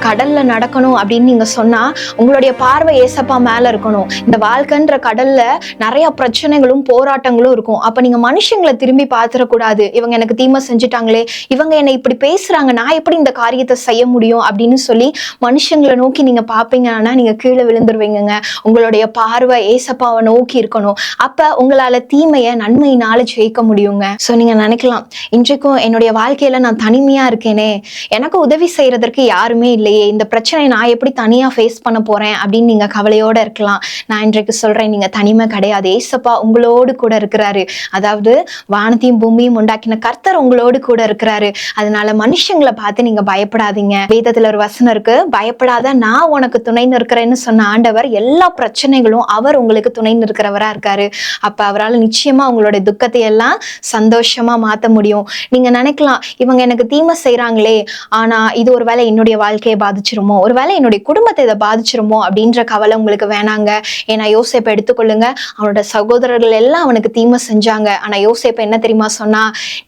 Speaker 4: கடல்ல நடக்கணும் அப்படின்னு நீங்க சொன்னா உங்களுடைய பார்வை ஏசப்பா மேல இருக்கணும். இந்த வாழ்க்கைன்ற கடல்ல நிறைய பிரச்சனைகளும் போராட்டங்களும் இருக்கும். அப்ப நீங்க மனுஷங்களை திரும்பி பார்த்துடக்கூடாது. இவங்க எனக்கு தீமை செஞ்சுட்டாங்களே, இவங்க என்னை இப்படி பேசுறாங்க, நான் எப்படி இந்த காரியத்தை செய்ய முடியும் அப்படின்னு சொல்லி மனுஷங்களை நோக்கி நீங்க பாப்பீங்கன்னா நீங்க கீழே விழுந்துருவீங்க. உங்களுடைய பார்வை ஏசப்பாவை நோக்கி இருக்கணும். அப்ப உங்களால தீமையை நன்மையினால ஜெயிக்க முடியுங்க. சோ நீங்க நினைக்கலாம், இன்றைக்கும் என்னுடைய வாழ்க்கையில நான் தனிமையா இருக்கேனே, எனக்கு உதவி செய்யறதற்கு யாருமே இல்லையே, இந்த பிரச்சனை நான் எப்படி தனியா ஃபேஸ் பண்ண போறேன் அப்படின்னு நீங்க கவலையோட இருக்கலாம். நான் இன்றைக்கு சொல்றேன், நீங்க தனிமை கிடையாது. ஏசப்பா உங்களோடு கூட இருக்கிறாரு. அதாவது வானத்தையும் பூமியும் உண்டாக்கின கர்த்தர் உங்களோடு கூட இருக்கிறாரு. அதனால மனுஷங்களை பார்த்து நீங்க பயப்படாதீங்க. வேதத்துல ஒரு வசனம் இருக்கு, பயப்படாத நான் உனக்கு துணை நிற்கிறேன்னு சொன்ன ஆண்டவர் எல்லா பிரச்சனைகளும் அவர் உங்களுக்கு துணை நிற்கிறவரா இருக்காரு. அப்ப அவரால் நிச்சயமா உங்களுடைய துக்கத்தை எல்லாம் சந்தோஷமா மாத்த முடியும். நீங்க நினைக்கலாம், இவங்க எனக்கு தீமை செய்யறாங்களே, ஆனா இது ஒருவேளை என்னுடைய வாழ்க்கையை பாதிச்சிருமோ, ஒருவேளை என்னுடைய குடும்பத்தை இதை பாதிச்சிருமோ அப்படின்ற கவலை உங்களுக்கு வேணாங்க. ஏன்னா யோசேப்பை எடுத்துக்கொள்ளுங்க. அவனோட சகோதரர்கள் எல்லாம் அவனுக்கு தீமை செஞ்சாங்க. ஆனா யோசேப்பு என்ன தெரியுமா சொன்னா,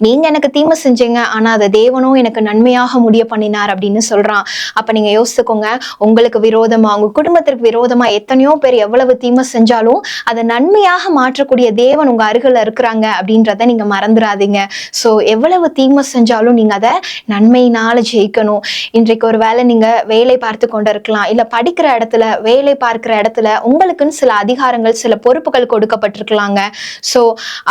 Speaker 4: நீங்க எனக்கு தீமை செஞ்சீங்க, ஆனா அதை தேவனும் எனக்கு நன்மையாக முடிய பண்ணினார் அப்படின்னு சொல்றான். அப்ப நீங்க யோசிச்சுக்கோங்க, உங்களுக்கு விரோதமா, உங்க குடும்பத்திற்கு விரோதமா எத்தனையோ பேர் எவ்வளவு தீமை செஞ்சாலும் அதை நன்மையாக மாற்றக்கூடிய தேவன் உங்க அருகில் இருக்கிறாங்க அப்படின்றத நீங்க மறந்துடாதீங்க. சோ எவ்வளவு தீமை செஞ்சாலும் நீங்க அதை நன்மையினால ஜெயிக்கணும். இன்றைக்கு ஒரு வேளை நீங்க வேலை பார்த்து கொண்டு இருக்கலாம், இல்ல படிக்கிற இடத்துல, வேலை பார்க்கிற இடத்துல உங்களுக்குன்னு சில அதிகாரங்கள், சில பொறுப்புகள் கொடுக்கப்பட்டிருக்கலாங்க. சோ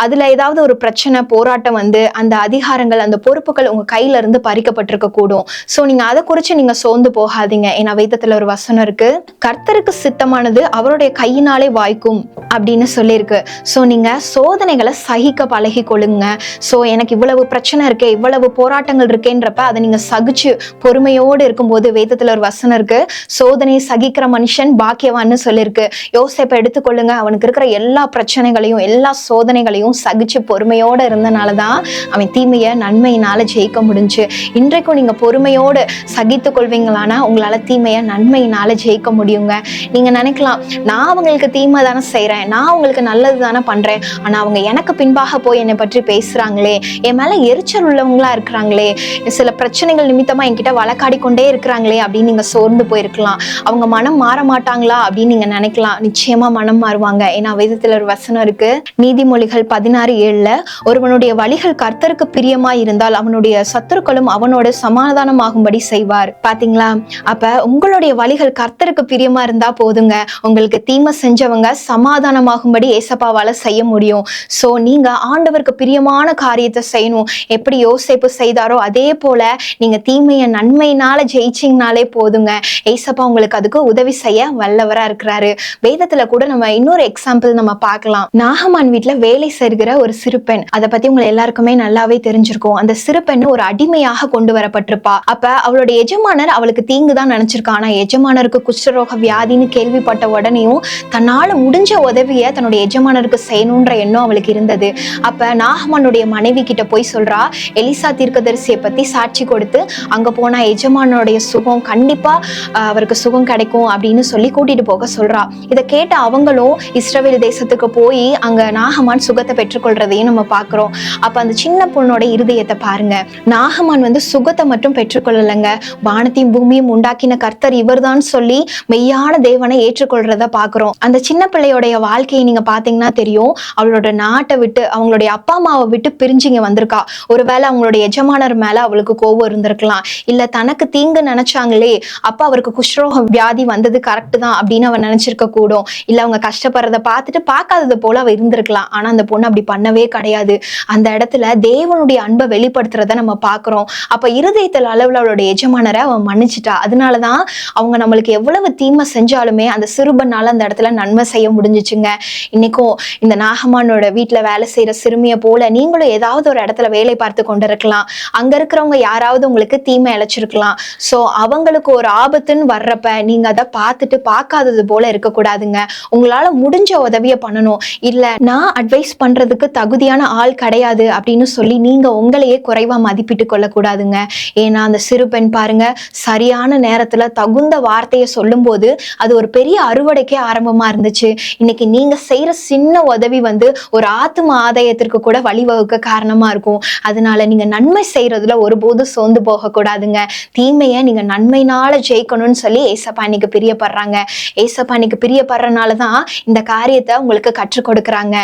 Speaker 4: அதுல ஏதாவது ஒரு பிரச்சனை, போராட்டம் வந்து அந்த அதிகாரங்கள், அந்த பொறுப்புகள் உங்க கையில இருந்து பறிக்கப்பட்டிருக்க கூடும். சோ நீங்க அதை குறிச்சு நீங்க சோர்ந்து போகாதீங்க. ஏன்னா வேதத்துல ஒரு வசனம் இருக்கு, கர்த்தருக்கு சித்தமானது அவருடைய கையினாலே வாய்க்கும் அப்படின்னு சொல்லியிருக்கு. சோ நீங்க சோதனைகளை சகிக்க பழகி கொள்ளுங்க. சோ எனக்கு இவ்வளவு பிரச்சனை இருக்கே, இவ்வளவு போராட்டங்கள் இருக்கேன்றப்ப அதை நீங்க சகிச்சு பொறுமையோடு இருக்கும்போது, வேதத்துல ஒரு வசனம் இருக்கு, சோதனையை சகிக்கிற மனுஷன் பாக்கியவான்னு சொல்லியிருக்கு. யோசேப்பை எடுத்துக்கொள்ளுங்க. அவனுக்கு இருக்கிற எல்லா பிரச்சனைகளையும், எல்லா சோதனைகளையும் சகிச்சு பொறுமையோடு இருந்தனாலதான் அவன் தீமையை நன்மையினால ஜெயிக்க முடிஞ்சு. இன்றைக்கும் நீங்க பொறுமையோடு சகித்து கொள்வீங்களானா உங்களால தீமையை நன்மையினால ஜெயிக்க முடியுங்க. நீங்க நினைக்கலாம், நான் அவங்களுக்கு தீமை தானே செய்யறேன், நான் அவங்களுக்கு நல்லது தானே பண்றேன், ஆனா அவங்க எனக்கு பின்பாக போய் என்னை பற்றி பேசுறாங்களே, என் மேல எரிச்சல் உள்ளவங்களா இருக்கிறாங்களே, சில பிரச்சனைகள் நிமித்தமா என்கிட்ட வழக்காடி கொண்டே இருக்கிறாங்களே அப்படின்னு நீங்க சோர்ந்து போயிருக்கலாம். அவங்க மனம் மாற மாட்டாங்களா அப்படின்னு நீங்க நினைக்கலாம். நிச்சயமா மனம் மாறுவாங்க. ஏன்னா வேதத்துல ஒரு வசனம் இருக்கு, நீதிமொழிகள் 16:7, ஒருவனுடைய வழிகள் கர்த்தருக்கு பிரியமா இருந்தால் அவனுடைய சத்துருக்களும் அவனோட சமாதானமாகும்படி செய்வார். பாத்தீங்களா? அப்ப உங்களுடைய வழிகள் கர்த்தருக்கு பிரியமா இருந்தா போதுங்க, உங்களுக்கு தீமை செஞ்சவங்க சமாதானமாகும்படி ஏசப்பாவால செய்ய முடியும். சோ நீங்க ஆண்டவருக்கு பிரியமான காரியத்தை செய்யணும். எப்படி யோசேப்பு செய்தாரோ அதே போல நீங்க தீமையை நன்மையினால ஜெயிச்சிங்கனாலே போதுங்க. ஏசப்பா உங்களுக்கு அதுக்கு உதவி செய்ய வல்லவரா இருக்கிறாரு. வேதத்துல கூட நம்ம இன்னொரு எக்ஸாம்பிள் நம்ம பார்க்கலாம். நாகமான் வீட்டுல வேலை செய்கிற ஒரு சிறுபெண், அதை பத்தி உங்களை எல்லாருக்குமே நல்லாவே தெரிஞ்சிருக்கும். அந்த சிறுபெண் ஒரு அடிமையாக கொண்டு வரப்பட்டிருப்பா. அப்ப அவளுடைய எஜமானர் அவளுக்கு தீங்கு தான் நினைச்சிருக்கா. ஆனா எஜமானருக்கு குஷ்டரோக வியாதின்னு கேள்விப்பட்ட உடனேயும் தன்னால முடிஞ்ச உதவிய தன்னுடைய எஜமானருக்கு செய்யணும்ன்ற எண்ணம் அவளுக்கு இருந்தது. அப்ப நாகமானுடைய மனைவி கிட்ட போய் சொல்றா, எலிசா தீர்க்கதரிசியை பத்தி சாட்சி கொடுத்து அங்க போனா எஜமானுடைய சுகம் கண்டிப்பா அவருக்கு சுகம் கிடைக்கும் அப்படின்னு சொல்லி கூட்டிட்டு போக சொல்றா. இதை கேட்ட அவங்களும் இஸ்ரவேல் தேசத்துக்கு போய் அங்க நாகமான் சுகத்தை பெற்றுக்கொள்றதையும் நம்ம பாக்குறோம். அப்ப அந்த சின்ன பொண்ணோட இருதயத்தை பாருங்க. நாகமான் வந்து சுகத்தை மட்டும் பெற்றுக்கொள்ளலைங்க, வானத்தையும் பூமியும் உண்டாக்கின கர்த்தர் இவர்தான் சொல்லி மெய்யான தேவனை ஏற்றுக்கொள்றத பாக்குறோம். அந்த சின்ன பிள்ளையோடைய வாழ்க்கையை நீங்க பாத்தீங்கன்னா தெரியும். அவளோட நாட்டை விட்டு, அவங்களுடைய அப்பா அம்மாவை விட்டு பிரிஞ்சிங்க வந்திருக்கா. ஒருவேளை அவங்களுடைய எஜமானர் மேல அவளுக்கு கோபம் இருந்திருக்கலாம், இல்ல தனக்கு தீங்கு நினைச்சாங்களே அப்ப அவருக்கு குஷ்ரோக வியாதி வந்தது கரெக்ட் தான் அப்படின்னு அவன் நினைச்சிருக்க கூடும். இல்ல அவங்க கஷ்டப்படுறத பார்த்துட்டு பார்க்காதது போல அவ இருந்திருக்கலாம். ஆனா அந்த பொண்ணு அப்படி பண்ணவே கிடையாது. அந்த இடத்துல தேவனுடைய அன்பை வெளிப்படுத்துறத நம்ம பாக்குறோம். அப்ப இருதயத்தில் அளவுல அவளுடைய எஜமானரை அவன் மன்னிச்சிட்டா. அதனாலதான் அவங்க நம்மளுக்கு எவ்வளவு தீமை செஞ்சாலுமே அந்த சிறுபனால அந்த இடத்துல நன்மை செய்ய முடிஞ்சிச்சுங்க. இன்னைக்கும் இந்த நாகமானோட வீட்டுல வேலை செய்யற சிறுமியை போல நீங்களும் ஏதாவது ஒரு இடத்துல வேலை பார்த்து கொண்டு இருக்கலாம். அங்க இருக்கிறவங்க யாராவது உங்களுக்கு தீமை இழைச்சிருக்கலாம். சோ அவங்களுக்கு ஒரு ஆபத்துன்னு வர்றப்ப நீங்க அதை பார்த்துட்டு பார்க்காதது போல இருக்கக்கூடாதுங்க. உங்களால முடிஞ்ச உதவியை பண்ணணும். இல்ல நான் அட்வைஸ் பண்றதுக்கு தகுதியான ஆள் கிடையாது அப்படின்னு சொல்லி நீங்க உங்களையே குறைவா மதிப்பிட்டு கொள்ளக்கூடாதுங்க. ஏன்னா அந்த சிறு பெண் பாருங்க, சரியான நேரத்துல தகுந்த வார்த்தையை சொல்லும் போது அது ஒரு பெரிய அறுவடைக்கே ஆரம்பமா இருந்துச்சு. இன்னைக்கு நீங்க செய்யற சின்ன உதவி வந்து ஒரு ஆத்ம ஆதாயத்திற்கு கூட வழிவகுக்க காரணமா இருக்கும். அதனால நீங்க நன்மை செய்யறதுல ஒருபோதும் சோர்ந்து போக கூடாதுங்க. தீமையை நீங்க நன்மையினால ஜெயிக்கணும்னு சொல்லி ஏசப்பா இன்னைக்கு பிரியப்படுறாங்க. ஏசப்பா இன்னைக்கு பிரியப்படுறதுனாலதான் இந்த காரியத்தை உங்களுக்கு கற்றுக் கொடுக்குறாங்க.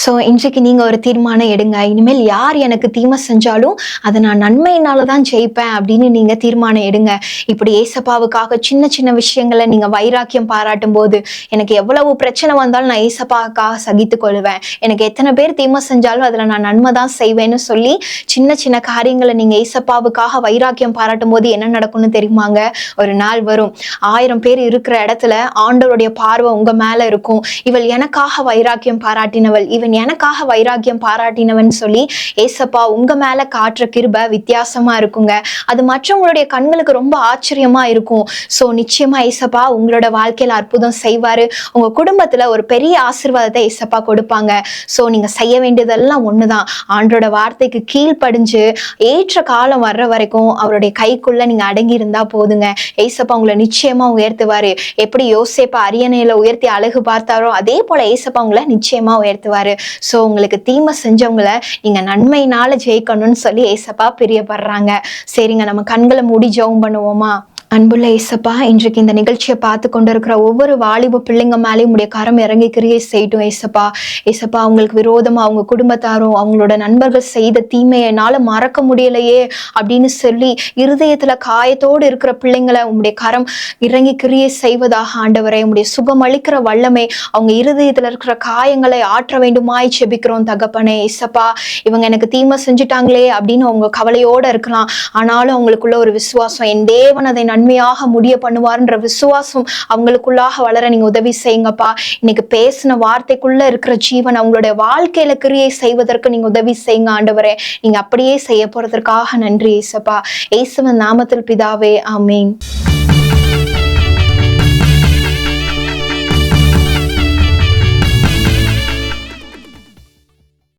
Speaker 4: சோ இன்றைக்கு நீங்க ஒரு தீர்மானம் எடுங்க. இனிமேல் யார் எனக்கு தீமை செஞ்சாலும் அதை நான் நன்மையினாலதான் ஜெயிப்பேன் அப்படின்னு நீங்க தீர்மானம் எடுங்க. இப்படி ஏசப்பாவுக்காக சின்ன சின்ன விஷயங்களை நீங்க வைராக்கியம் பாராட்டும் போது, எனக்கு எவ்வளவு பிரச்சனை வந்தாலும் நான் ஏசப்பாவுக்காக சகித்துக் கொள்வேன், எனக்கு எத்தனை பேர் தீமை செஞ்சாலும் அதுல நான் நன்மை தான் செய்வேன்னு சொல்லி சின்ன சின்ன காரியங்களை நீங்க ஏசப்பாவுக்காக வைராக்கியம் பாராட்டும் போது என்ன நடக்கும்னு தெரியுமாங்க? ஒரு நாள் வரும், 1000 பேர் இருக்கிற இடத்துல ஆண்டவருடைய பார்வை உங்க மேல இருக்கும். இவள் எனக்காக வைராக்கியம் பாராட்டினவள், இவன் எனக்காக வைராக்கியம் பாராட்டினவன் சொல்லி ஏசப்பா உங்க மேல காட்டுற கிருபை வித்தியாசமா இருக்குங்க. அது மற்றவங்களுடைய கண்களுக்கு ரொம்ப ஆச்சரியமா இருக்கும். சோ நிச்சயமா ஏசப்பா உங்களோட வாழ்க்கையில அற்புதம் செய்வாரு. உங்க குடும்பத்துல ஒரு பெரிய ஆசீர்வாதத்தை ஏசப்பா கொடுப்பாங்க. ஸோ நீங்க செய்ய வேண்டியதெல்லாம் ஒண்ணுதான், ஆண்டோட வார்த்தைக்கு கீழ்ப்படிஞ்சு ஏற்ற காலம் வர்ற வரைக்கும் அவருடைய கைக்குள்ள நீங்க அடங்கி இருந்தா போதுங்க. ஏசப்பா உங்களை நிச்சயமா உயர்த்துவாரு. எப்படி யோசேப்பா அரியணையில உயர்த்தி அழகு பார்த்தாரோ அதே போல ஏசப்பா உங்களை நிச்சயமா உயர்த்துவாரு. ஸோ உங்களுக்கு தீமை செஞ்சவங்களை நீங்க நன்மையினால ஜெயிக்கணும்னு சொல்லி ஏசப்பா பிரியப்படுறாங்க. சரிங்க, நம்ம கண்களை மூடி ஜெபம் பண்ணுவோமா? அன்புள்ள ஏசப்பா, இன்றைக்கு இந்த நிகழ்ச்சியை பார்த்து கொண்டு இருக்கிற ஒவ்வொரு வாலிப பிள்ளைங்க மேலேயும் உடைய கரம் இறங்கி கிரியை செய்யட்டும் ஏசப்பா. ஏசப்பா, அவங்களுக்கு விரோதமா அவங்க குடும்பத்தாரும் அவங்களோட நண்பர்கள் செய்த தீமையை என்னால மறக்க முடியலையே அப்படின்னு சொல்லி இருதயத்துல காயத்தோடு இருக்கிற பிள்ளைங்களை உங்களுடைய கரம் இறங்கி கிரியை செய்வதாக ஆண்டவரே. உங்களுடைய சுகம் அளிக்கிற வல்லமை அவங்க இருதயத்துல இருக்கிற காயங்களை ஆற்ற வேண்டுமாய் செபிக்கிறோம் தகப்பனே. ஏசப்பா, இவங்க எனக்கு தீமை செஞ்சுட்டாங்களே அப்படின்னு அவங்க கவலையோட இருக்கலாம். ஆனாலும் அவங்களுக்குள்ள ஒரு விசுவாசம், என் தேவன் அதை நன்மையாக முடிய பண்ணுவார்ன்ற விசுவாசம் அவங்களுக்குள்ளாக வளர நீங்க உதவி செய்யுங்கப்பா. இன்னைக்கு பேசின வார்த்தைக்குள்ள இருக்கிற ஜீவன் அவங்களுடைய வாழ்க்கையில கிரியை செய்வதற்கு நீங்க உதவி செய்யுங்க ஆண்டவரே. நீங்க அப்படியே செய்ய போறதற்காக நன்றி ஏசப்பா. இயேசுவின் நாமத்தில் பிதாவே, ஆமென்.